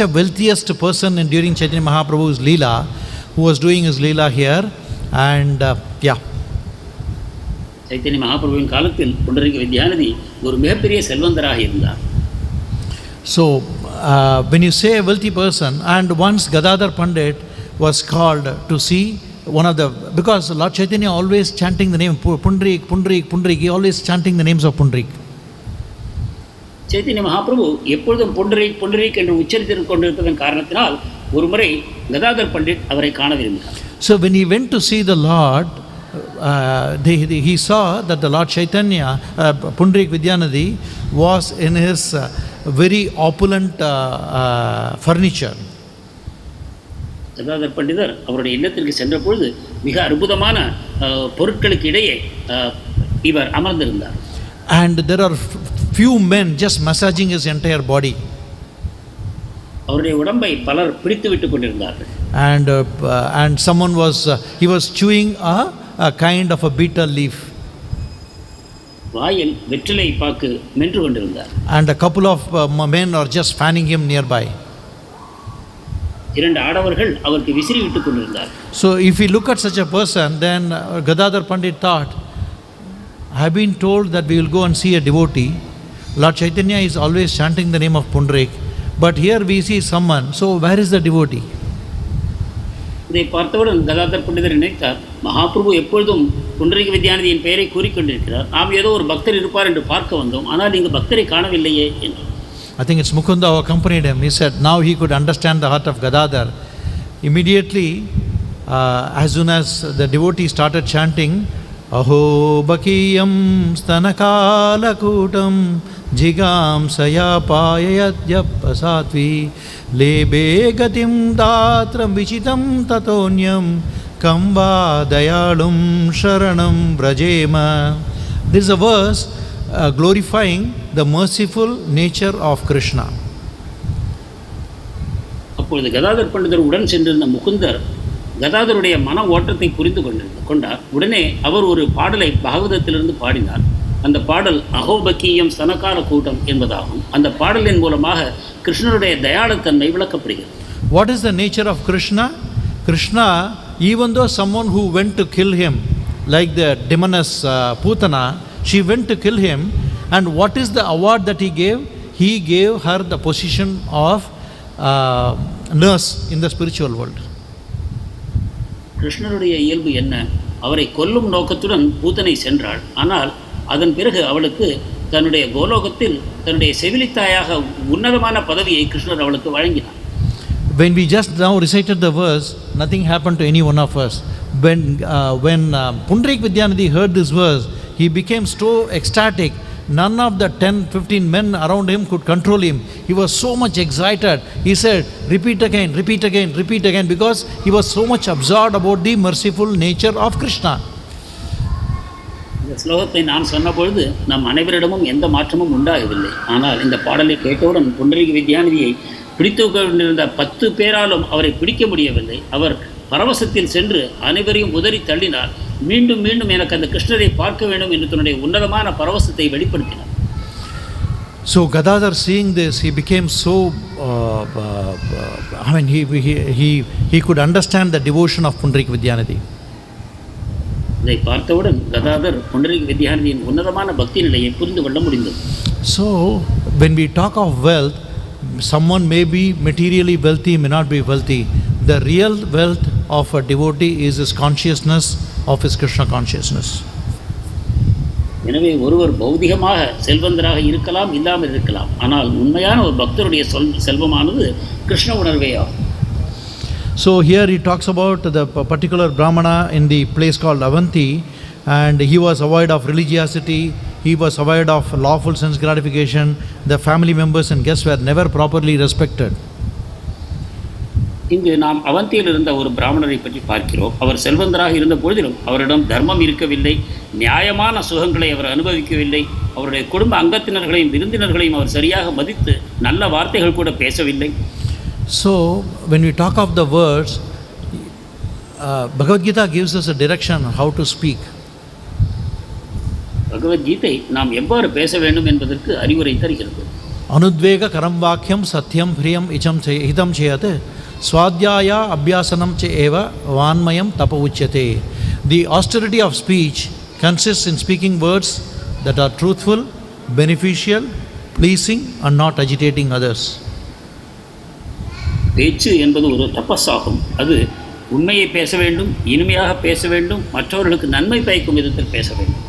a wealthiest person during Chaitanya Mahaprabhu's Leela, who was doing his Leela here, and Chaitanya மகாபிரபுவின் காலத்தில் புண்டரீக வித்யாநிதி ஒரு மிகப்பெரிய செல்வந்தராக இருந்தார். So when you say a wealthy person, and once Gadadhar Pandit was called to see because Lord Chaitanya always chanting the name Pundarik, Pundarik, Pundarik, he always chanting the names of Pundarik. Chaitanya Mahaprabhu எப்பொழுதும் புண்டரீக் புண்டரீக் என்று உச்சரித்து கொண்டிருப்பதன் காரணத்தினால் ஒருமுறை கதாதர் பண்டிட் அவரை காண விரும்பினார். So when he went to see the Lord, he saw that the Lord Chaitanya, Pundarik Vidyanidhi, was in his very opulent furniture. Gadadhar பண்டிதர் அவருடைய இல்லத்திற்கு சென்ற பொழுது மிக அற்புதமான பொருட்களுக்கு இடையே இவர் அமர்ந்திருந்தார். And there are few men just massaging his entire body. அவருடைய உடம்பை பலர் பிடித்து விட்டுக் கொண்டிருந்தார்கள். And someone he was chewing a kind of a betel leaf. வாயில் வெற்றிலை பாக்கு மென்று கொண்டிருந்தார். And a couple of men are just fanning him nearby. இரண்டு ஆடவர்கள் அவருக்கு விசிறி விட்டுக் கொண்டிருந்தார்கள். So if we look at such a person, then Gadadhar Pandit thought, I have been told that we will go and see a devotee. Lord Chaitanya is always chanting the name of Pundarik, but here we see someone. So where is the devotee? இதை பார்த்தவுடன் கதாதர் பண்டிதர் நினைத்தார், மகாபிரபு எப்பொழுதும் புண்டரீக வித்யாநிதியின் பெயரை கூறிக்கொண்டிருக்கிறார், நாம் ஏதோ ஒரு பக்தர் இருப்பார் என்று பார்க்க வந்தோம், ஆனால் இங்கு பக்தரை காணவில்லையே என்று. I think it's Mukunda who accompanied him. He said now he could understand the heart of Gadadhar. Immediately, as soon as the devotee started chanting, Aho bakiyam stanakalakutam jigam sayapayayadhyapasatvi lebe gatim datram vichitam tatonyam kamba dayalum sharanam brajema. This is a verse glorifying the merciful nature of Krishna. அப்பொழுது கதாதர் பண்டிதர் உடன் சென்றிருந்த முகுந்தர் கதாதருடைய மன ஓட்டத்தை புரிந்து கொண்டார். உடனே அவர் ஒரு பாடலை பாகவதத்திலிருந்து பாடினார். அந்த பாடல் அஹோபகீயம் ஸ்தனகால கூட்டம் என்பதாகும். அந்த பாடலின் மூலமாக கிருஷ்ணருடைய தயாளத்தன்மை விளக்கப்படுகிறது. What is the nature of Krishna? Krishna, even though someone who went to kill him, like the demoness Putana, she went to kill him, and what is the award that he gave? He gave her the position of nurse in the spiritual world. கிருஷ்ணருடைய இயல்பு என்ன? அவரை கொல்லும் நோக்கத்துடன் பூத்தனை சென்றாள். ஆனால் அதன் பிறகு அவளுக்கு தன்னுடைய கோலோகத்தில் தன்னுடைய செவிலித்தாயாக உன்னதமான பதவியை கிருஷ்ணர் அவளுக்கு வழங்கினார். When we just now recited the verse, nothing happened to any one of us. When Pundarik Vidyanidhi heard this verse, he became so ecstatic. None of the 10-15 men around him could control him. He was so much excited. He said, repeat again, repeat again, repeat again, because he was so much absorbed about the merciful nature of Krishna. இந்த ஸ்லோகத்தை நான் சொன்னபொழுது நம் அனைவரிடமும் எந்த மாற்றமும் உண்டாகவில்லை. ஆனால் இந்த பாடலை கேட்டவுடன் புண்டரீக வித்யாநிதியை பிடித்து கொண்டிருந்த 10 பேராலும் அவரை பிடிக்க முடியவில்லை. அவர் பரவசத்தில் சென்று அனைவரையும் உதறி தள்ளினார். மீண்டும் மீண்டும் எனக்கு அந்த கிருஷ்ணரை பார்க்க வேண்டும் என்று தன்னுடைய உன்னதமான பரவசத்தை வெளிப்படுத்தினார். So Gadadhar, seeing this, he became so he could understand the devotion of Pundarik Vidyanidhi. இதை பார்த்தவுடன் கதாதர் புண்டரீக வித்யாநிதியின் உன்னதமான பக்தி நிலையை புரிந்து கொள்ள முடிந்தது. So when we talk of wealth, someone may be materially wealthy, may not be wealthy. The real wealth of a devotee is his consciousness of his Krishna consciousness. எனவே ஒருவர் பௌதிகமாக செல்வந்தராக இருக்கலாம், இல்லாமல் இருக்கலாம். ஆனால் உண்மையான ஒரு பக்தருடைய செல்வமானது கிருஷ்ண உணர்வே ஆகும். So here he talks about the particular brāhmaṇa in the place called Avantī, and he was avoid of religiosity, he was avoid of lawful sense gratification. The family members and guests were never properly respected. இங்கு நாம் அவந்தியில் இருந்த ஒரு பிராமணரை பற்றி பார்க்கிறோம். அவர் செல்வந்தராக இருந்த பொழுதிலும் அவரிடம் தர்மம் இருக்கவில்லை, நியாயமான சுகங்களை அவர் அனுபவிக்கவில்லை, அவருடைய குடும்ப அங்கத்தினர்களையும் விருந்தினர்களையும் அவர் சரியாக மதித்து நல்ல வார்த்தைகள் கூட பேசவில்லை. So when we talk of the words, Bhagavad Gita gives us a direction how to speak. Bhagavad Gita நாம் எவ்வாறு பேச வேண்டும் என்பதற்கு அறிவுரை தருகிறது. அனுத்வேக கரம் வாக்கியம் சத்யம் பிரியம் ஹிதம் சேயத் ஸ்வாத்யாயா அபியாசனம் ச ஏவ வான்மயம் தப உச்யதே. The austerity of speech consists in speaking words that are truthful, beneficial, pleasing and not agitating others. பேச்சு என்பது ஒரு தபஸாகும். அது உண்மையை பேச வேண்டும், இனிமையாக பேச வேண்டும், மற்றவர்களுக்கு நன்மை பயக்கும் விதத்தில் பேச வேண்டும்.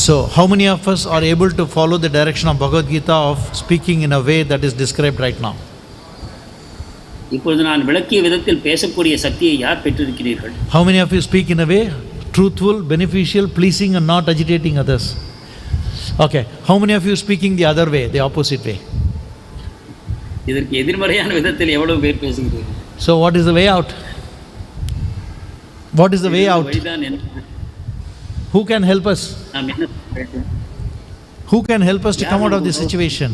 So how many of us are able to follow the direction of Bhagavad Gita of speaking in a way that is described right now? இப்பொழுது நான் விளக்கிய விதத்தில் பேசக்கூடிய சக்தியை யார் பெற்றிருக்கிறீர்கள்? How many of you speak in a way truthful, beneficial, pleasing and not agitating others? Okay, how many of you speaking the other way, the opposite way? இதற்கு எதிர்மறையான விதத்தில் எவ்வளவு பேர் பேசுகிறீர்கள்? So what is the way out? What is the way out? Who can help us? Who can help us to come out of this situation?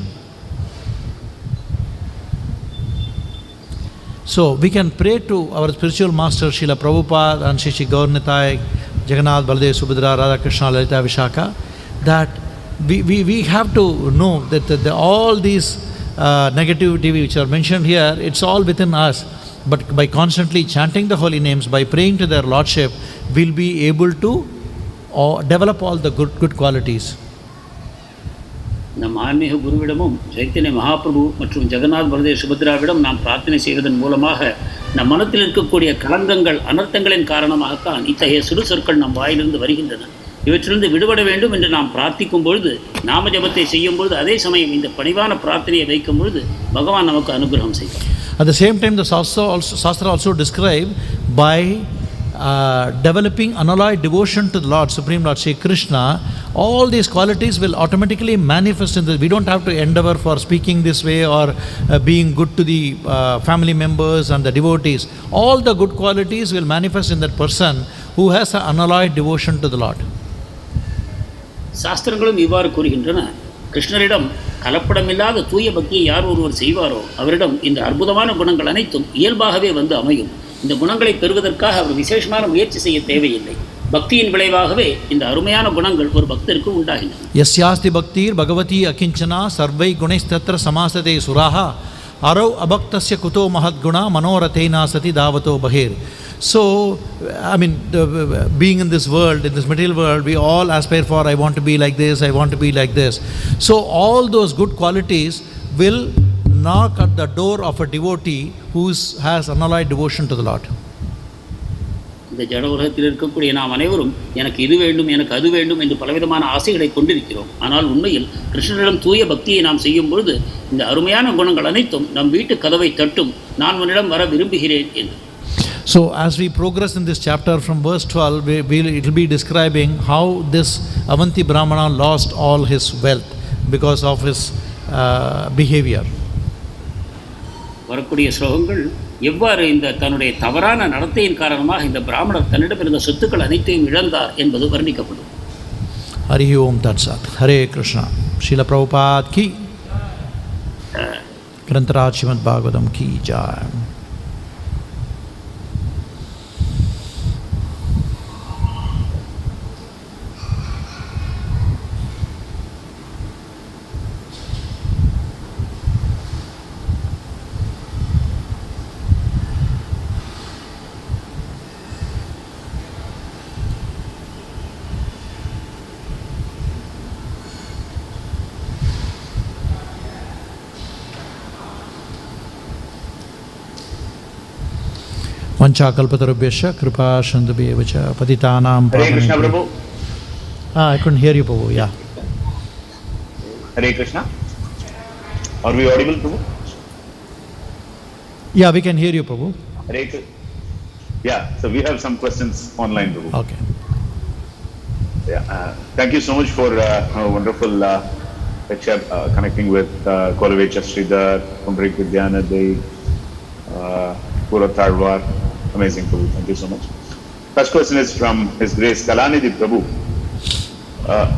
So we can pray to our spiritual master Śrīla Prabhupada and Shri Gaurnitai, Jagannath, Baladev, Subhadra, Radha, Krishna, Lalita, Vishaka, that we have to know that all these negativity which are mentioned here, it's all within us. But by constantly chanting the holy names, by praying to their lordship, we'll be able to develop all the good qualities. நம் ஆன்மீக குருவிடமும் சைத்தன்ய மகாபிரபு மற்றும் ஜெகநாத் பலதேவ் சுபத்ராவிடம் நாம் பிரார்த்தனை செய்வதன் மூலமாக நம் மனத்தில் இருக்கக்கூடிய களங்கங்கள் அனர்த்தங்களின் காரணமாகத்தான் இத்தகைய சிறு சொற்கள் நம் வாயிலிருந்து வருகின்றன. இவற்றிலிருந்து விடுபட வேண்டும் என்று நாம் பிரார்த்திக்கும் பொழுது, நாம ஜபத்தை செய்யும் பொழுது, அதே சமயம் இந்த பணிவான பிரார்த்தனையை வைக்கும் பொழுது பகவான் நமக்கு அனுகிரகம் செய்வார். At the same time, the Shastra also describe by developing unalloyed devotion to the Lord, Supreme Lord Shri Krishna, all these qualities will automatically manifest in this. We don't have to endeavor for speaking this way or being good to the family members and the devotees. All the good qualities will manifest in that person who has an unalloyed devotion to the Lord. சாஸ்திரங்களும் இவ்வாறு கூறுகின்றன. கிருஷ்ணரிடம் கலப்படமில்லாத தூய பக்தியை யார் ஒருவர் செய்வாரோ அவரிடம் இந்த அற்புதமான குணங்கள் அனைத்தும் இயல்பாகவே வந்து அமையும். இந்த குணங்களை பெறுவதற்காக அவர் விசேஷமான முயற்சி செய்ய தேவையில்லை. பக்தியின் விளைவாகவே இந்த அருமையான குணங்கள் ஒரு பக்தருக்கு உண்டாகின்றன. यस्यास्ति भक्तिर् भगवती अकिंचना सर्वै गुणैस्तत्र समासते सुराः अरौ अभक्तस्य कुतो महद्गुणा मनोरथेना सति धावतो बहिर्. So, I mean, being in this world, in this material world, we all aspire for, I want to be like this, I want to be like this. So, all those good qualities will knock at the door of a devotee who has unalloyed devotion to the Lord. இந்த ஜட உலகத்தில் இருக்கக்கூடிய நாம் அனைவரும் எனக்கு இது வேண்டும், எனக்கு அது வேண்டும் என்று பலவிதமான ஆசைகளை கொண்டிருக்கிறோம். ஆனால் உண்மையில் கிருஷ்ணரிடம் தூய பக்தியை நாம் செய்யும் பொழுது இந்த அருமையான குணங்கள் அனைத்தும் நம் வீட்டு கதவை தட்டும், நான் உன்னிடம் வர விரும்புகிறேன் என்று. So as we progress in this chapter from verse 12, it will be describing how this Avantī brāhmaṇa lost all his wealth because of his behavior. வரக்கூடிய ஸ்லோகங்கள் எவ்வாறு இந்த தன்னுடைய தவறான நடத்தையின் காரணமாக இந்த பிராமணர் தன்னிடம் இருந்த சொத்துக்கள் அனைத்தையும் இழந்தார் என்பது வர்ணிக்கப்படும். ஹரி ஓம் தத் சத். ஹரே கிருஷ்ணா. ஸ்ரீல பிரபுபாத் கி, கிரந்தராஜ் ஸ்ரீமத் பாகவதம் கி Joy. Vanchakalpatarubhyascha kripa shandubhyeva cha patitanam Hare Krishna Prabhu. I couldn't hear you, Prabhu. Yeah. Hare Krishna. Are we audible, Prabhu? Yeah, we can hear you, Prabhu. Hare Krishna. Yeah, so we have some questions online, Prabhu. Okay. Yeah, thank you so much for a wonderful lecture connecting with Kolavechha Sridhar, Kumbrik Vidyanadhi, Purport. Amazing, Prabhu. Thank you so much. First question is from His Grace Kalanidhi Prabhu.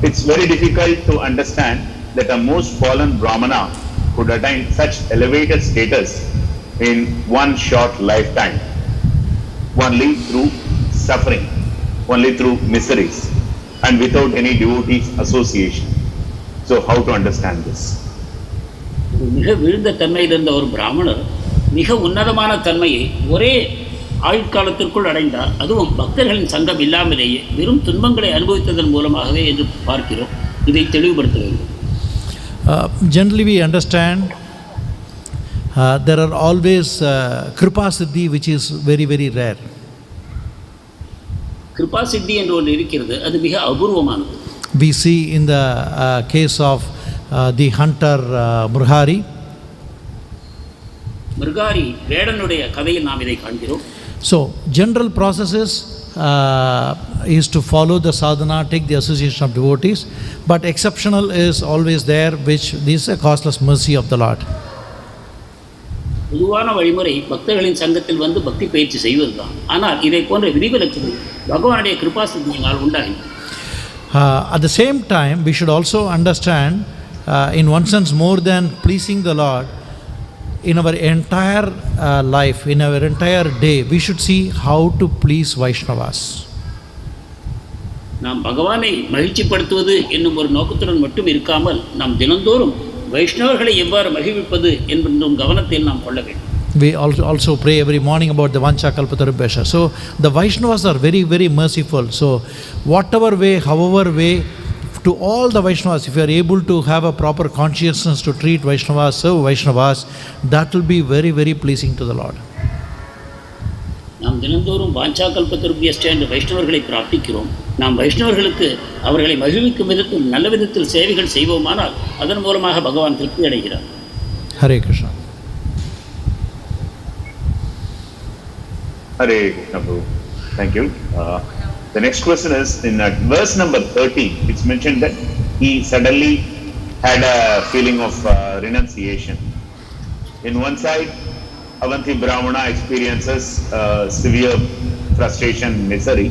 It's very difficult to understand that a most fallen brāhmaṇa could attain such elevated status in one short lifetime, only through suffering, only through miseries, and without any devotees association. So how to understand this? மிக விழுந்த தன்மையில் இருந்த ஒரு பிராமணர் மிக உன்னதமான தன்மையை ஒரே ஆயுட்காலத்திற்குள் அடைந்தார். அதுவும் பக்தர்களின் சங்கம் இல்லாமலேயே வெறும் துன்பங்களை அனுபவித்ததன் மூலமாகவே என்று பார்க்கிறோம். இதை தெளிவுபடுத்த வேண்டும். Generally we understand there are always kripa siddhi which is very very rare. Kripa சித்தி என்று ஒன்று இருக்கிறது, அது மிக அபூர்வமானது. We see in the case of the hunter Mrihari. மிருகாரி வேடனுடைய கதையில் நாம் இதை காண்கிறோம். So general processes is to follow the sadhana, take the association of devotees, but exceptional is always there, which is a costless mercy of the Lord. பொதுவான வழிமுறை பக்தர்களின் சங்கத்தில் வந்து பக்தி பயிற்சி செய்வதுதான். ஆனால் இதை போன்ற விதிவிலக்குகள் பகவானுடைய Kripa சித்தியினால் உண்டாகின. At the same time, we should also understand, in one sense, more than pleasing the Lord, in our entire life, in our entire day, we should see how to please Vaishnavas. நாம் பகவானை மகிழ்ச்சிப்படுத்துவது என்னும் ஒரு நோக்கத்துடன் மட்டும் இருக்காமல் நாம் தினந்தோறும் வைஷ்ணவர்களை எவ்வாறு மகிழ்விப்பது என்னும் கவனத்தில் நாம் கொள்ள வேண்டும். We also pray every morning about the Vanchakalpatarubhyascha. So the Vaishnavas are very very merciful. So whatever way, however way, to all the Vaishnavas, if you are able to have a proper consciousness to treat Vaishnavas, serve Vaishnavas, that will be very very pleasing to the Lord. நாம் தினந்தோறும் வாஞ்சாகல்பத்தருப்யஸ்ட என்ற வைஷ்ணவர்களை பிரார்த்திக்கிறோம். நாம் வைஷ்ணவர்களுக்கு அவர்களை மகிழ்விக்கும் விதத்தில் நல்ல விதத்தில் சேவைகள் செய்வோமானால் அதன் மூலமாக பகவான் திருப்தி அடைகிறார். Hare Krishna. Hare Krishna Prabhu. Thank you. The next question is in verse number 13. It's mentioned that he suddenly had a feeling of renunciation. In one side, Avantī brāhmaṇa experiences severe frustration, misery.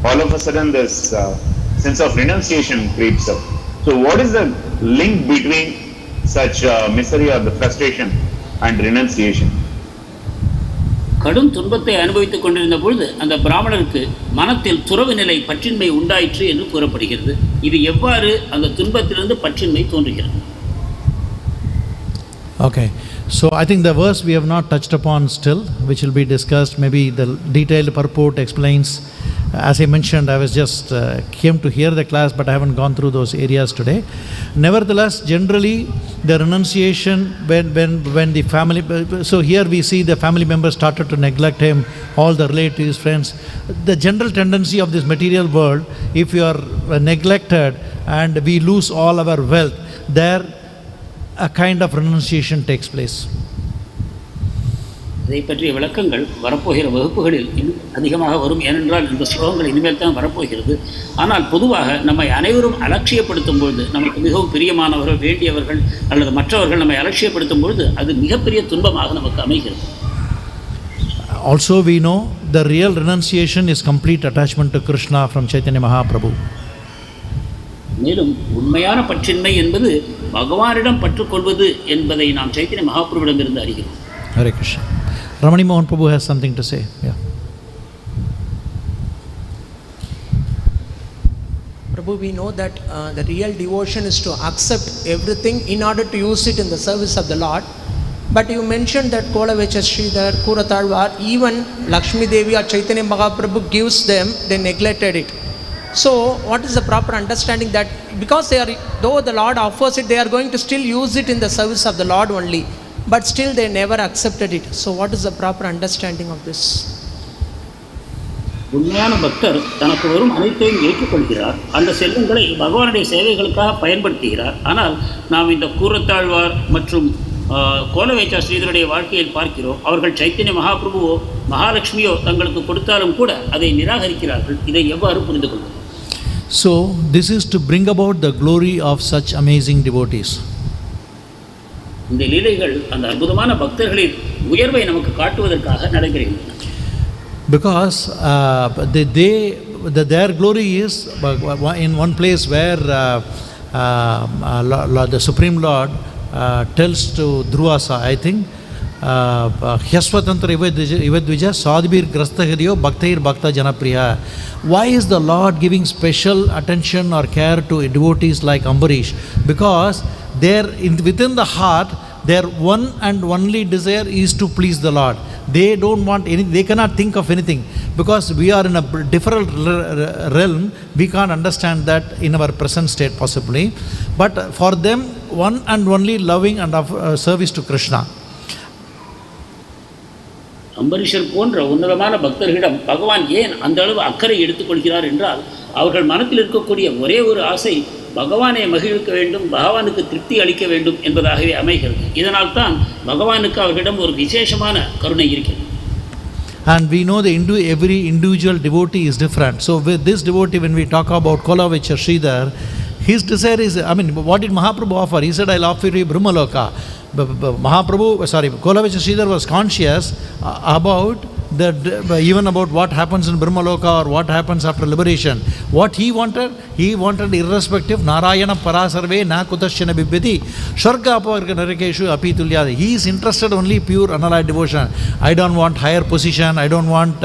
All of a sudden, this sense of renunciation creeps up. So, what is the link between such misery or the frustration and renunciation? கடும் துன்பத்தை அனுபவித்துக் கொண்டிருந்த பொழுது அந்த பிராமணருக்கு மனத்தில் துறவு நிலை பற்றின்மை உண்டாயிற்று என்று கூறப்படுகிறது. இது எவ்வாறு அந்த துன்பத்திலிருந்து பற்றின்மை தோன்றுகிறது? Okay, so I think the verse we have not touched upon still, which will be discussed. Maybe the detailed purport explains. As I mentioned, I was just came to hear the class, but I haven't gone through those areas today. Nevertheless, generally the renunciation when the family, so here we see the family members started to neglect him, all the relatives, friends. The general tendency of this material world, if you are neglected and we lose all our wealth, there a kind of renunciation takes place. இதை பற்றிய விளக்கங்கள் வரப்போகிற வகுப்புகளில் இன்னும் அதிகமாக வரும். ஏனென்றால் இந்த ஸ்லோகங்கள் இனிமேல் தான் வரப்போகிறது. ஆனால் பொதுவாக நம்மை அனைவரும் அலட்சியப்படுத்தும் பொழுது, நமக்கு மிகவும் பிரியமானவர்கள், வேண்டியவர்கள் அல்லது மற்றவர்கள் நம்மை அலட்சியப்படுத்தும் பொழுது அது மிகப்பெரிய துன்பமாக நமக்கு அமைகிறது. Also we know the real renunciation is complete attachment to Krishna from Chaitanya Mahaprabhu. மேலும் உண்மையான பற்றின்மை என்பது பகவானிடம் பற்றுக்கொள்வது என்பதை நாம் சைத்தன்ய மகாபிரபுவிடம் இருந்து அறிகிறோம். Hare Krishna. Ramani Mohan Prabhu has something to say. Yeah. Prabhu, we know that the real devotion is to accept everything in order to use it in the service of the Lord. But you mentioned that Śrīla Śrīdhara, Kuratalvar, even Lakshmi Devi or Chaitanya Mahaprabhu gives them, they neglected it. So what is the proper understanding that because they are, though the Lord offers it, they are going to still use it in the service of the Lord only, but still they never accepted it. So what is the proper understanding of this? உண்மையான பக்தர் தனக்கு வரும் அனைத்தையும் ஏற்றுக்கொள்கிறார். அந்த செல்வங்களை பகவானுடைய சேவைகளுக்காக பயன்படுத்துகிறார். ஆனால் நாம் இந்த கூரத்தாழ்வார் மற்றும் கோலவேச்சா ஸ்ரீதருடைய வாழ்க்கையில் பார்க்கிறோம். அவர்கள் சைத்தன்ய மகாபிரபுவோ மகாலட்சுமியோ தங்களுக்கு கொடுத்தாலும் கூட அதை நிராகரிக்கிறார்கள். இதை எவ்வாறு புரிந்து கொள்வது? So this is to bring about the glory of such amazing devotees. இந்த லீலைகள் அந்த அற்புதமான பக்தர்களின் உயர்வை நமக்கு காட்டுவதற்காக நடைபெறுகின்றன. Because their glory is in one place where the Supreme Lord tells to Dhruvasa, I think, Hyasvatantra ivadvija sadhibir grastahriyo bhaktair bhakta janapriya. Why is the Lord giving special attention or care to devotees like Ambarish? Because within the heart, their one and only desire is to please the Lord. They don't want anything, they cannot think of anything. Because we are in a different realm, we can't understand that in our present state possibly. But for them, one and only loving and service to Krishna. அம்பரீஷர் போன்ற உன்னதமான பக்தர்களிடம் பகவான் ஏன் அந்த அளவு அக்கறை எடுத்துக்கொள்கிறார் என்றால், அவர்கள் மனத்தில் இருக்கக்கூடிய ஒரே ஒரு ஆசை பகவானை மகிழ்விக்க வேண்டும், பகவானுக்கு திருப்தி அளிக்க வேண்டும் என்பதாகவே அமைகிறது. இதனால் தான் பகவானுக்கு அவர்களிடம் ஒரு விசேஷமான கருணை இருக்கிறது. And we know every individual devotee is different. So with this devotee, when we talk about Śrīla Śrīdhara, his desire is, what did Mahaprabhu offer? He said, I'll offer you Brahmaloka. Śrīla Śrīdhara was conscious about even about what happens in Brahmaloka or what happens after liberation. What he wanted irrespective, Narayana Parasarve na kutashana bibbeti, Sharga apavarga narakeshu apitulya. He is interested only pure unallied devotion. I don't want higher position, I don't want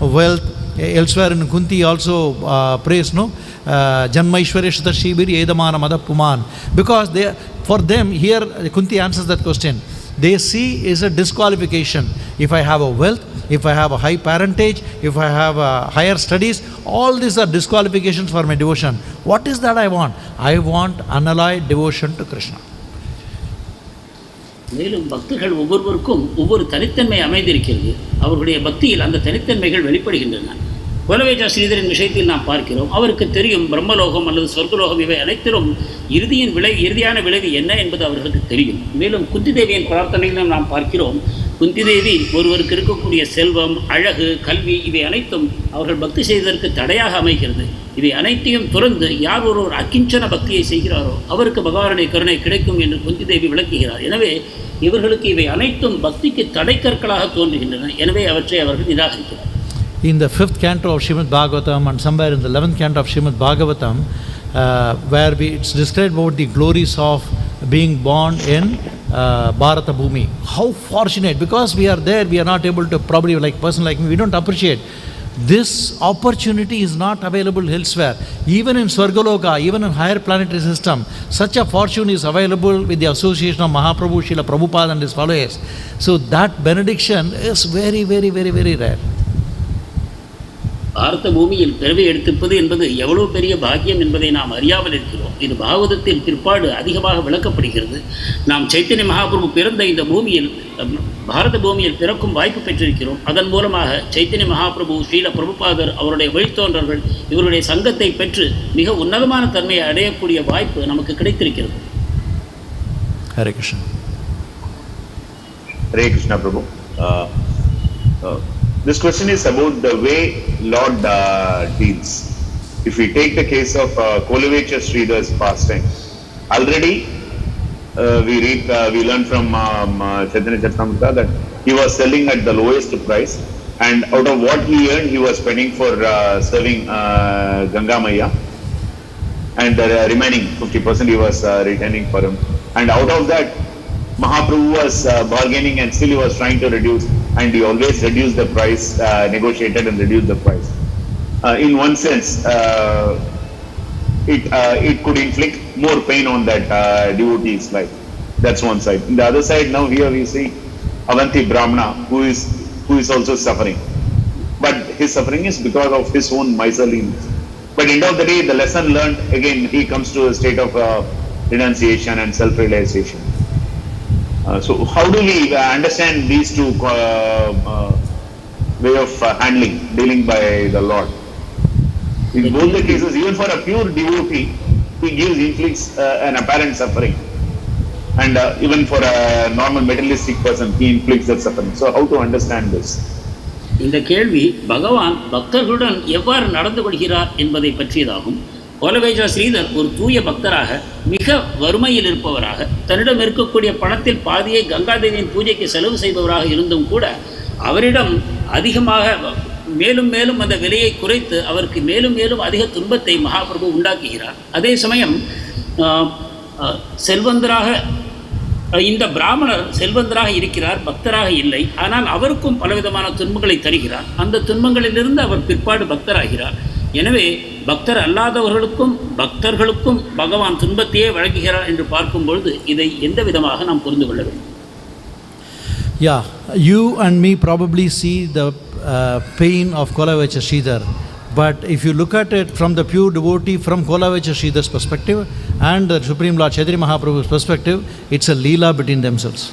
wealth. Elsewhere in Kunti also prays, no? Janmaishwarya Shatashibir Edamana Madapuman. Because for them, here Kunti answers that question. They see is a disqualification. If I have a wealth, if I have a high parentage, if I have higher studies, all these are disqualifications for my devotion. What is that I want? I want unalloyed devotion to Krishna. மேலும் பக்தர்கள் ஒவ்வொருவருக்கும் ஒவ்வொரு தனித்தன்மை அமைந்திருக்கிறது. அவர்களுடைய பக்தியில் அந்த தனித்தன்மைகள் வெளிப்படுகின்றன. கோலவேச்சா ஸ்ரீதரின் விஷயத்தில் நாம் பார்க்கிறோம், அவருக்கு தெரியும் பிரம்மலோகம் அல்லது சொர்க்கலோகம் இவை அனைத்திலும் இறுதியான விளைவு என்ன என்பது அவர்களுக்கு தெரியும். மேலும் குந்தி தேவியின் பிரார்த்தனையிலும் நாம் பார்க்கிறோம், குந்தி தேவி ஒருவருக்கு இருக்கக்கூடிய செல்வம், அழகு, கல்வி இவை அனைத்தும் அவர்கள் பக்தி செய்வதற்கு தடையாக அமைகிறது. இவை அனைத்தையும் துறந்து யார் ஒருவர் அகிஞ்சன பக்தியை செய்கிறாரோ அவருக்கு பகவானுடைய கருணை கிடைக்கும் என்று குந்தி தேவி விளக்குகிறார். எனவே இவர்களுக்கு இவை அனைத்தும் பக்திக்கு தடைக்கற்களாக தோன்றுகின்றன. எனவே அவற்றை அவர்கள் நிராகரிக்கிறார். In the 5th canto of Srimad Bhagavatam and somewhere in the 11th canto of Srimad Bhagavatam, where it's described about the glories of being born in Bharata Bhumi. How fortunate, because we are there, we are not able to, probably like person like me, we don't appreciate. This opportunity is not available elsewhere. Even in Swargaloka, even in higher planetary system, such a fortune is available with the association of Mahaprabhu, Śrīla Prabhupada and his followers. So that benediction is very, very, very, very rare. பாரத பூமியில் பிறவி எடுத்திருப்பது என்பது எவ்வளவு பெரிய பாக்கியம் என்பதை நாம் அறியாமல் இருக்கிறோம். இது பாகவதத்தில் பிற்பாடு அதிகமாக விளக்கப்படுகிறது. நாம் சைத்தன்ய மகாபிரபு பிறந்த இந்த பூமியில், பாரத பூமியில் பிறக்கும் வாய்ப்பு பெற்றிருக்கிறோம். அதன் மூலமாக சைத்தன்ய மகாபிரபு, ஸ்ரீல பிரபுபாதர், அவருடைய வழித்தோன்றர்கள் இவருடைய சங்கத்தை பெற்று மிக உன்னதமான தன்மையை அடையக்கூடிய வாய்ப்பு நமக்கு கிடைத்திருக்கிறது. Hare Krishna. Hare Krishna, Prabhu. This question is about the way Lord deals. If we take the case of Kolavechya Śrīdhara's pastime, already we learn from Chaitanya Charitamrita that he was selling at the lowest price, and out of what he earned, he was spending for serving Ganga Maya, and the remaining 50% he was retaining for him. And out of that, Mahaprabhu was bargaining, and still he was trying to reduce, and he always reduced the price, negotiated and reduced the price. In one sense, it could inflict more pain on that devotee's life. That's one side. On the other side, now here we see Avantī brāhmaṇa, who is also suffering, but his suffering is because of his own miserliness. But end of the day, the lesson learned, again he comes to a state of renunciation and self-realization. So how do we understand these two way of dealing by the Lord? In both the cases, even for a pure devotee, he inflicts an apparent suffering, and even for a normal materialistic person, he inflicts that suffering. So how to understand this? இந்த கேள்வி பகவான் பக்தர்களுடன் எவ்வாறு நடந்து கொள்கிறார் என்பதை பற்றியதாகும். கோலவேஜா ஸ்ரீதர் ஒரு தூய பக்தராக, மிக வறுமையில் இருப்பவராக, தன்னிடம் இருக்கக்கூடிய பணத்தில் பாதியை கங்காதேவியின் பூஜைக்கு செலவு செய்பவராக இருந்தும் கூட அவரிடம் அதிகமாக மேலும் மேலும் அந்த விலையை குறைத்து அவருக்கு மேலும் மேலும் அதிக துன்பத்தை மகாபிரபு உண்டாக்குகிறார். அதே சமயம் செல்வந்தராக இந்த பிராமணர் செல்வந்தராக இருக்கிறார், பக்தராக இல்லை. ஆனால் அவருக்கும் பலவிதமான துன்பங்களை தருகிறார். அந்த துன்பங்களிலிருந்து அவர் பிற்பாடு பக்தராகிறார். எனவே பக்தர் அல்லாதவர்களுக்கும் பக்தர்களுக்கும் பகவான் துன்பத்தையே வழங்குகிறார் என்று பார்க்கும்பொழுது இதை எந்த விதமாக நாம் புரிந்து கொள்ள வேண்டும்? Yeah, you and me probably see the pain of Kolavechya Śrīdhara, but if you look at it from the pure devotee, from Kolavechya Śrīdhara's perspective and the Supreme Lord Chaitanya Mahaprabhu's perspective, it's a leela between themselves.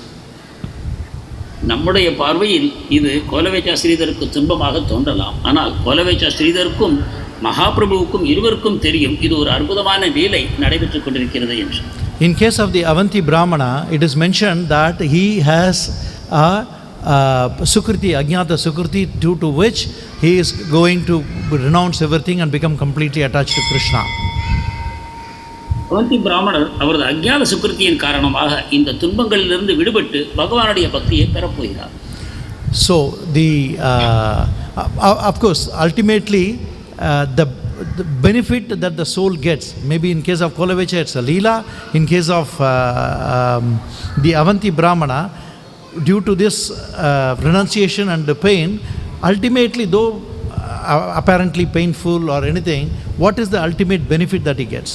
நம்முடைய பார்வையில் இது கோலவேச்சா ஸ்ரீதருக்கு துன்பமாக தோன்றலாம். ஆனால் கோலவேச்சா ஸ்ரீதருக்கும் மகாபிரபுவுக்கும் இருவருக்கும் தெரியும் இது ஒரு அற்புதமான லீலை நடைபெற்றுக் கொண்டிருக்கிறது என்று. In case of the Avantī brāhmaṇa, it is mentioned that he has a sukriti, ajñāta sukriti, due to which he is going to renounce everything and become completely attached to Krishna. Avanti பிராமணர் அவரது அஜ்ஞாத சுக்கிருத்தியின் காரணமாக இந்த துன்பங்களிலிருந்து விடுபட்டு பகவானுடைய பக்தியை பெறப்போகிறார். So the of course ultimately the benefit that the soul gets, maybe in case of Kolavechya it's a leela, in case of the Avantī brāhmaṇa, due to this renunciation and the pain, ultimately though apparently painful or anything, what is the ultimate benefit that he gets?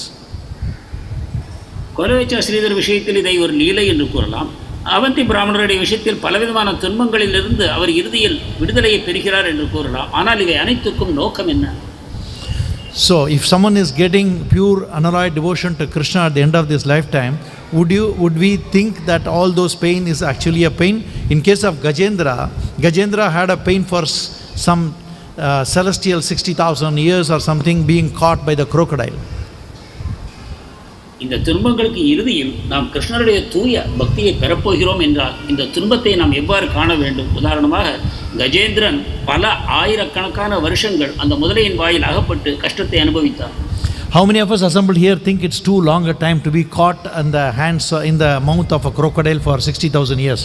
கோலவேச்சா Sridhar விஷயத்தில் இதை ஒரு லீலை என்று கூறலாம். அவந்தி பிராமணருடைய விஷயத்தில் பலவிதமான துன்பங்களிலிருந்து அவர் இறுதியில் விடுதலையை பெறுகிறார் என்று கூறலாம். ஆனால் இவை அனைத்துக்கும் நோக்கம் என்ன? So if someone is getting pure unalloyed devotion to Krishna at the end of this lifetime, would we think that all those pain is actually a pain? In case of Gajendra had a pain for some celestial 60,000 years or something, being caught by the crocodile. இந்த துன்பங்களுக்கு இறுதியில் நாம் கிருஷ்ணருடைய தூய பக்தியை பெறப்போகிறோம் என்றால் இந்த துன்பத்தை நாம் எவ்வாறு காண வேண்டும்? உதாரணமாக கஜேந்திரன் பல ஆயிரக்கணக்கான வருஷங்கள் அந்த முதலையின் வாயில் அகப்பட்டு கஷ்டத்தை அனுபவித்தார். How many of us assembled here think it's too long a time to be caught in the hands, in the mouth of a crocodile for 60,000 years?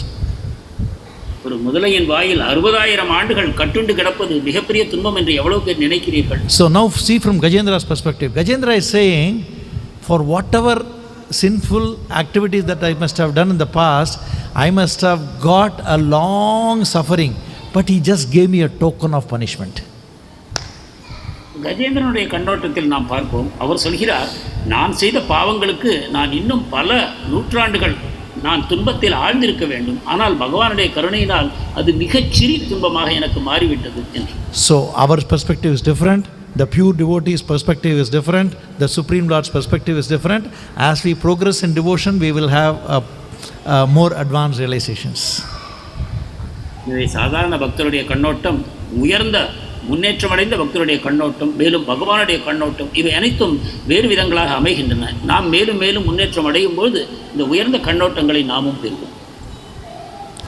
ஒரு முதலையின் வாயில் 60,000 ஆண்டுகள் கட்டுண்டு கிடப்பது மிகப்பெரிய துன்பம் என்று எவ்வளவு பேர் நினைக்கிறீர்கள்? So now see from Gajendra's perspective. Gajendra is saying, for whatever sinful activities that I must have done in the past, I must have got a long suffering, but he just gave me a token of punishment. கஜேந்திரனுடைய கண்ணோட்டத்தில் நாம் பார்ப்போம். அவர் சொல்கிறார், நான் செய்த பாவங்களுக்கு நான் இன்னும் பல நூற்றாண்டுகள் நான் துன்பத்தில் ஆழ்ந்திருக்க வேண்டும், ஆனால் பகவானுடைய கருணையினால் அது மிகச்சிறி துன்பமாக எனக்கு மாறிவிட்டது என்று. So our perspective is different, the pure devotee's perspective is different, the Supreme Lord's perspective is different. As we progress in devotion, we will have more advanced realizations. இதை சாதாரண பக்தருடைய கண்ணோட்டம், உயர்ந்த முன்னேற்றமடைந்த பக்தருடைய கண்ணோட்டம், மேலும் பகவானுடைய கண்ணோட்டம், இவை அனைத்தும் வேறு விதங்களாக அமைகின்றன. நாம் மேலும் மேலும் முன்னேற்றம் அடையும் போது இந்த உயர்ந்த கண்ணோட்டங்களை நாமும் பெறுவோம்.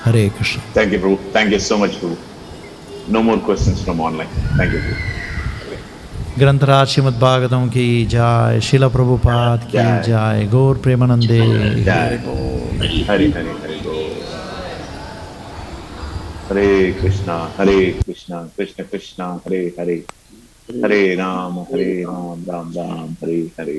Hare Krishna. Thank you, Prabhu. Thank you so much, Prabhu. No more questions from online. Thank you, Prabhu. ग्रंथराज Shrimad Bhagavatam की जय, श्रील प्रभुपाद की जय, गौर प्रेमानंदे Jai. Hare Hare Hare Bo. Hare Krishna, Krishna Krishna, Hare Hare, Hare Ram, Ram Ram, Hare Hare.